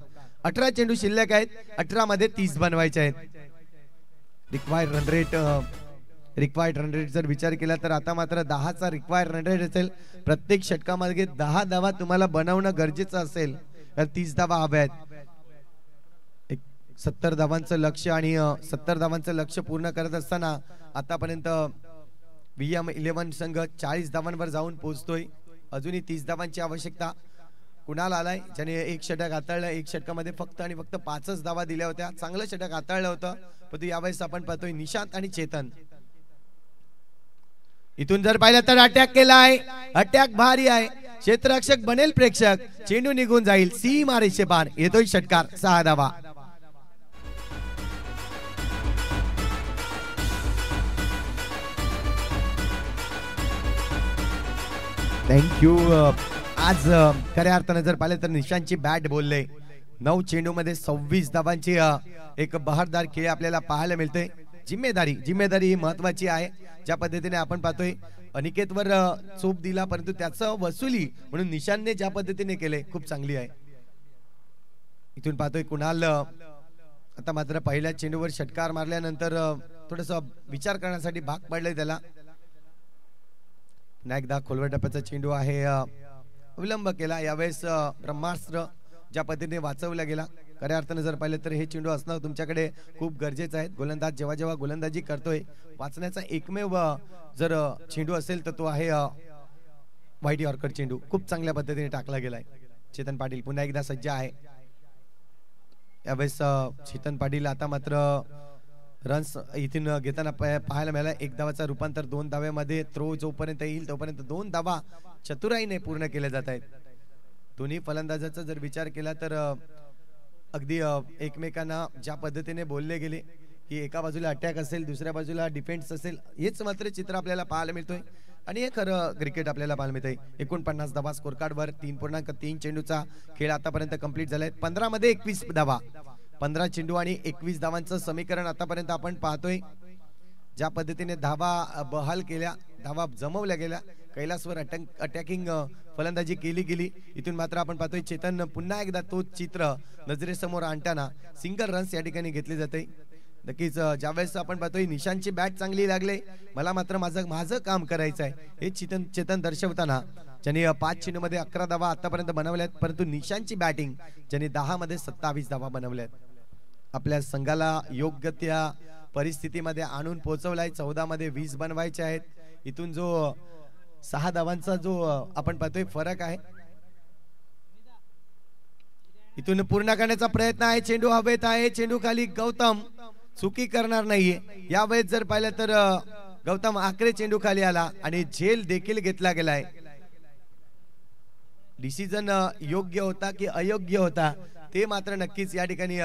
18 चेंडू शिल्लक आहेत, 18 मध्ये 30 बनवायचे आहेत. रिक्वायर्ड रन रेट जर विचार केला तर आता मात्र 10चा रिक्वायर्ड रन रेट असेल. प्रत्येक षटकामध्ये 10 धावा तुम्हाला बनवणं गरजेचं असेल तर 30 धावा हव्या आहेत. 70 धावांचं लक्ष आणि 70 धावांचं लक्ष पूर्ण करत असताना आतापर्यंत VM11 संघ 40 धावांवर जाऊन पोहोचतोय. अजूनही 30 धावांची आवश्यकता कुणाला आलाय, ज्याने एक षटक हाताळलं. एक षटकामध्ये फक्त आणि फक्त 5च धावा दिल्या होत्या. चांगलं षटक हाताळलं होतं, परंतु यावेळेस आपण पाहतोय निशांत आणि चेतन इथून जर पाहिलं तर अटॅक केलाय, अटॅक भारी आहे, क्षेत्ररक्षक बनेल प्रेक्षक, चेंडू निघून जाईल, सीमा रेषे पार, येतोय षटकार, 6 धावा. थँक्यू. आज खऱ्या अर्थानं जर पाहिलं तर निशांची बॅट बोलले. 9 चेंडू मध्ये 26 धावांची एक बहारदार खेळ आपल्याला पाहायला मिळते. जिम्मेदारी ही महत्वाची आहे. ज्या पद्धतीने आपण पाहतोय अनिकेतवर चोप दिला, परंतु त्याचं वसुली म्हणून निशांतने ज्या पद्धतीने केले खूप चांगली आहे. इथून पाहतोय कुणाल आता मात्र पहिल्या चेंडूवर षटकार मारल्यानंतर थोडस विचार करण्यासाठी भाग पडलंय त्याला. पुन्हा एकदा खोलवर टप्प्याचा चेंडू आहे, विलंब केला. यावेळेस ब्रह्मास्त्र ज्या पद्धतीने वाचवला गेला. खऱ्या अर्थानं जर पाहिलं तर हे चेंडू असणं तुमच्याकडे खूप गरजेचं आहे. गोलंदाज जेव्हा जेव्हा गोलंदाजी करतोय, वाचण्याचा एकमेव जर चेंडू असेल तर तो आहे व्हाईट यॉर्कर चेंडू. खूप चांगल्या पद्धतीने टाकला गेलाय. चेतन पाटील पुन्हा एकदा सज्ज आहे. यावेळेस चेतन पाटील आता मात्र रन्स इथून घेताना पाहायला मिळाला. 1 धावाचा रूपांतर 2 धाव्यामध्ये. थ्रो जोपर्यंत येईल तोपर्यंत 2 धावा चतुराईने पूर्ण केल्या जात आहेत. दोन्ही फलंदाजाचा जर विचार केला तर अगदी एकमेकांना ज्या पद्धतीने बोलले गेले की एका बाजूला अटॅक असेल, दुसऱ्या बाजूला डिफेन्स असेल, हेच मात्र चित्र आपल्याला पाहायला मिळतोय. आणि हे खरं क्रिकेट आपल्याला पाहायला मिळतंय. 49 धावा स्कोर कार्डवर 3.3 चेंडूचा खेळ आतापर्यंत कंप्लीट झालाय. 15 मध्ये 21 धावा, 15 चेंडू आणि 21 धावांचं समीकरण आतापर्यंत आपण पाहतोय. ज्या पद्धतीने धावा बहाल केल्या, धावा जमवल्या गेल्या, कैलासवर अटॅकिंग फलंदाजी केली गेली. इथून मात्र आपण पाहतोय चेतन पुन्हा एकदा तोच चित्र नजरेसमोर आणताना सिंगल रन्स या ठिकाणी घेतले जाते. नक्कीच ज्यावेळेस आपण पाहतोय निशांची बॅट चांगली लागले, मला मात्र माझं काम करायचं आहे हे चेतन दर्शवताना ज्यांनी 5 चेंडूमध्ये 11 धावा आतापर्यंत बनवल्यात, परंतु निशांची बॅटिंग ज्यांनी 10 मध्ये 27 धावा बनवल्यात. आपल्या संघाला योग्य त्या परिस्थितीमध्ये आणून पोहोचवलाय. 14 मध्ये 20 बनवायचे आहेत. इथून जो 6 धावांचा जो आपण पाहतोय फरक आहे, इथून पूर्ण करण्याचा प्रयत्न आहे. चेंडू हवेत आहे, चेंडू खाली. गौतम चुकी करणार नाहीये यावेळेस. जर पाहिलं तर गौतम आखरे चेंडू खाली आला आणि झेल देखील घेतला गेलाय. डिसिजन योग्य होता की अयोग्य होता ते मात्र नक्कीच या ठिकाणी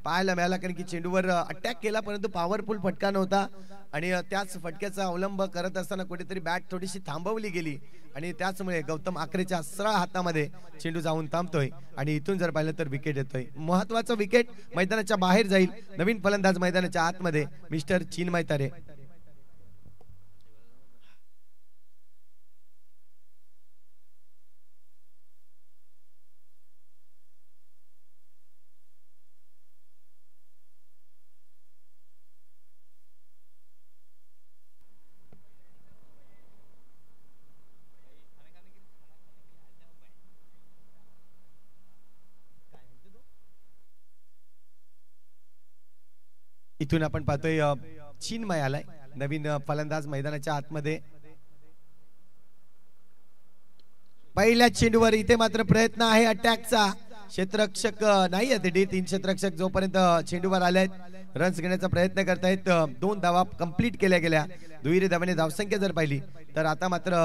पाहायला मिळाला, कारण की चेंडूवर अटॅक केला परंतु पॉवरफुल फटका नव्हता आणि त्याच फटक्याचा अवलंब करत असताना कुठेतरी बॅट थोडीशी थांबवली गेली आणि त्याचमुळे गौतम आखरेच्या सरळ हातामध्ये चेंडू जाऊन थांबतोय आणि इथून जर पाहिलं तर विकेट येतोय. महत्वाचं विकेट मैदानाच्या बाहेर जाईल. नवीन फलंदाज मैदानाच्या आतमध्ये मिस्टर चिन्मय तारे. इथून आपण पाहतोय चिन्मय आलाय, नवीन फलंदाज मैदानाच्या आतमध्ये. पहिल्या चेंडूवर इथे मात्र प्रयत्न आहे अटॅकचा. क्षेत्ररक्षक नाही आहे, D3 क्षेत्ररक्षक जोपर्यंत चेंडूवर आलेत रन्स घेण्याचा प्रयत्न करतायत. 2 धावा कंप्लीट केल्या गेल्या. दुहेरी धावाने धावसंख्या जर पाहिली तर आता मात्र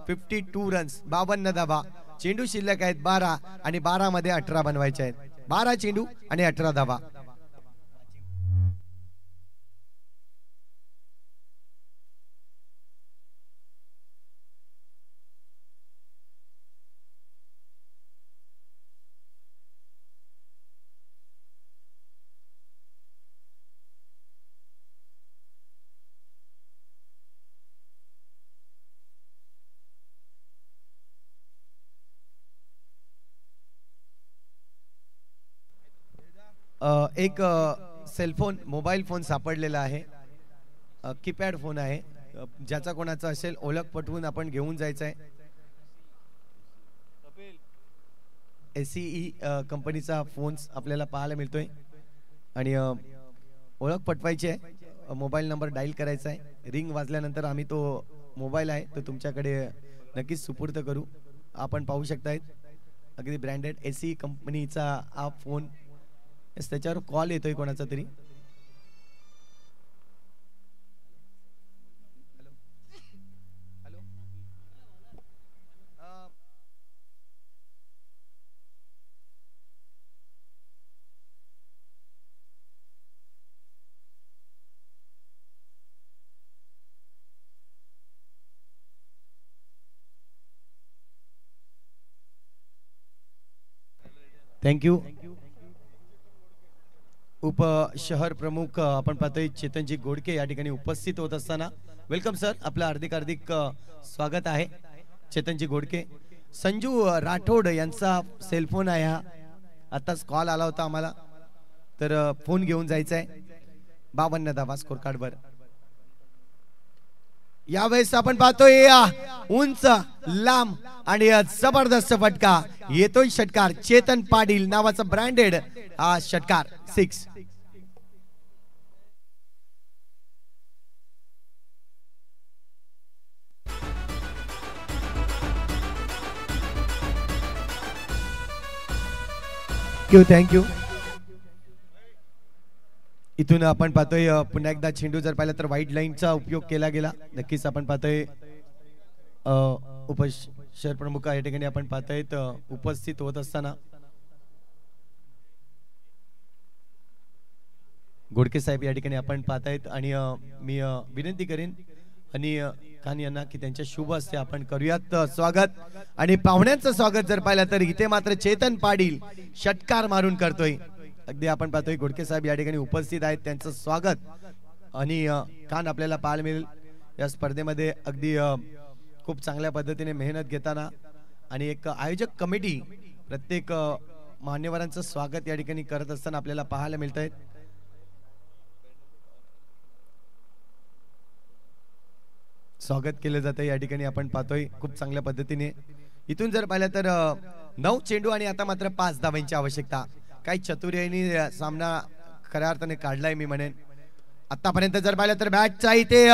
52 रन्स, 52 धावा. चेंडू शिल्लक आहेत 12 आणि 12 मध्ये 18 बनवायचे आहेत. 12 चेंडू आणि 18 धावा. एक सेलफोन मोबाईल फोन सापडलेला आहे. कीपॅड फोन आहे. ज्याचा कोणाचा असेल ओळख पटवून आपण घेऊन जायचं आहे. SCE कंपनीचा फोन्स आपल्याला पाहायला मिळतोय आणि ओळख पटवायची आहे. मोबाईल नंबर डायल करायचा आहे. रिंग वाजल्यानंतर आम्ही तो मोबाईल आहे तो तुमच्याकडे नक्कीच सुपूर्द करू. आपण पाहू शकताय अगदी ब्रँडेड SCE कंपनीचा हा फोन. त्याच्यावर कॉल येतोय कोणाचा तरी. थँक्यू. उप शहर प्रमुख आपण पाहतोय चेतनजी गोडके या ठिकाणी उपस्थित होत असताना वेलकम सर, आपलं हार्दिक स्वागत आहे. चेतनजी गोडके. संजू राठोड यांचा सेलफोन आहे हा, आताच कॉल आला होता आम्हाला, तर फोन घेऊन जायचा आहे. 52 धावा स्कोर कार्डवर. यावेळेस आपण पाहतोय उंच लांब आणि जबरदस्त फटका येतोय. षटकार चेतन पाटील नावाचा ब्रँडेड हा षटकार 6. थँक्यू. इथून आपण पाहतोय पुन्हा एकदा चेंडू जर पाहिला तर वाईड लाईनचा उपयोग केला गेला. नक्कीच आपण पाहतोय उप शहर प्रमुख या ठिकाणी आपण पाहतोय उपस्थित होत असताना गोडके साहेब या ठिकाणी आपण पाहतायत. आणि मी विनंती करेन आणि खान यांना की त्यांच्या शुभ हस्ते आपण करूयात स्वागत. आणि पाहुण्यांचं स्वागत जर पाहिलं तर इथे मात्र चेतन पाटील षटकार मारून करतोय. अगदी आपण पाहतोय गोडके साहेब या ठिकाणी उपस्थित आहेत, त्यांचं स्वागत. आणि खान आपल्याला पाहायला मिळेल या स्पर्धेमध्ये अगदी खूप चांगल्या पद्धतीने मेहनत घेताना. आणि एक आयोजक कमिटी प्रत्येक मान्यवरांचं स्वागत या ठिकाणी करत असताना आपल्याला पाहायला मिळत आहेत. स्वागत केलं जातं या ठिकाणी आपण पाहतोय खूप चांगल्या पद्धतीने. इथून जर पाहिलं तर 9 चेंडू आणि आता मात्र 5 धावांची आवश्यकता. काही चतुर्याने सामना खऱ्या अर्थाने काढलाय मी म्हणेन. आतापर्यंत जर पाहिलं तर बॅटचा इथे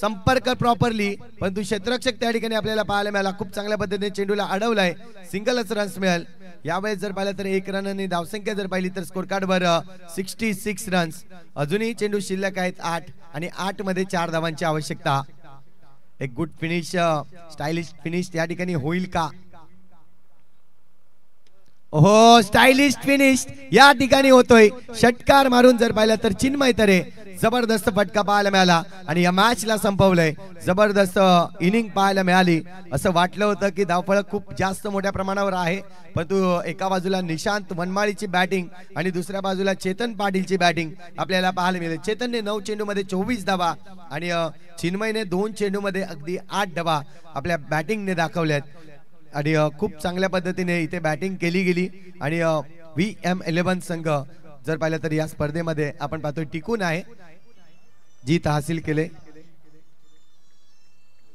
संपर्क प्रॉपरली, परंतु क्षेत्ररक्षक त्या ठिकाणी आपल्याला पाहायला मिळाला. खूप चांगल्या पद्धतीने चेंडूला अडवलाय, सिंगलच रन्स मिळेल. यावेळेस जर पाहिलं तर 1 रन आणि धावसंख्या जर पाहिली तर स्कोर कार्डवर 66 रन्स. अजूनही चेंडू शिल्लक आहेत 8 आणि 8 मध्ये 4 धावांची आवश्यकता. एक गुड फिनिश, स्टायलिश फिनिश या ठिकाणी होईल का? हो, स्टायलिश फिनिश या ठिकाणी होतोय. षटकार मारून जर पाहिलं तर चिन्मय तरे जबरदस्त फटका पाहायला मिळाला आणि या मॅचला संपवलंय. जबरदस्त इनिंग पाहायला मिळाली. असं वाटलं होतं की धावफळ खूप जास्त मोठ्या प्रमाणावर आहे, परंतु एका बाजूला निशांत वनमाळीची बॅटिंग आणि दुसऱ्या बाजूला चेतन पाटीलची बॅटिंग आपल्याला पाहायला मिळेल. चेतनने 9 चेंडू मध्ये 24 धावा आणि चिन्मयने 2 चेंडू मध्ये अगदी 8 धावा आपल्या बॅटिंगने दाखवल्यात. आणि खूप चांगल्या पद्धतीने इथे बॅटिंग केली गेली. आणि VM11 संघ जर पाहिलं तर या स्पर्धेमध्ये आपण पाहतोय टिकून आहे, जीत हासिल केले.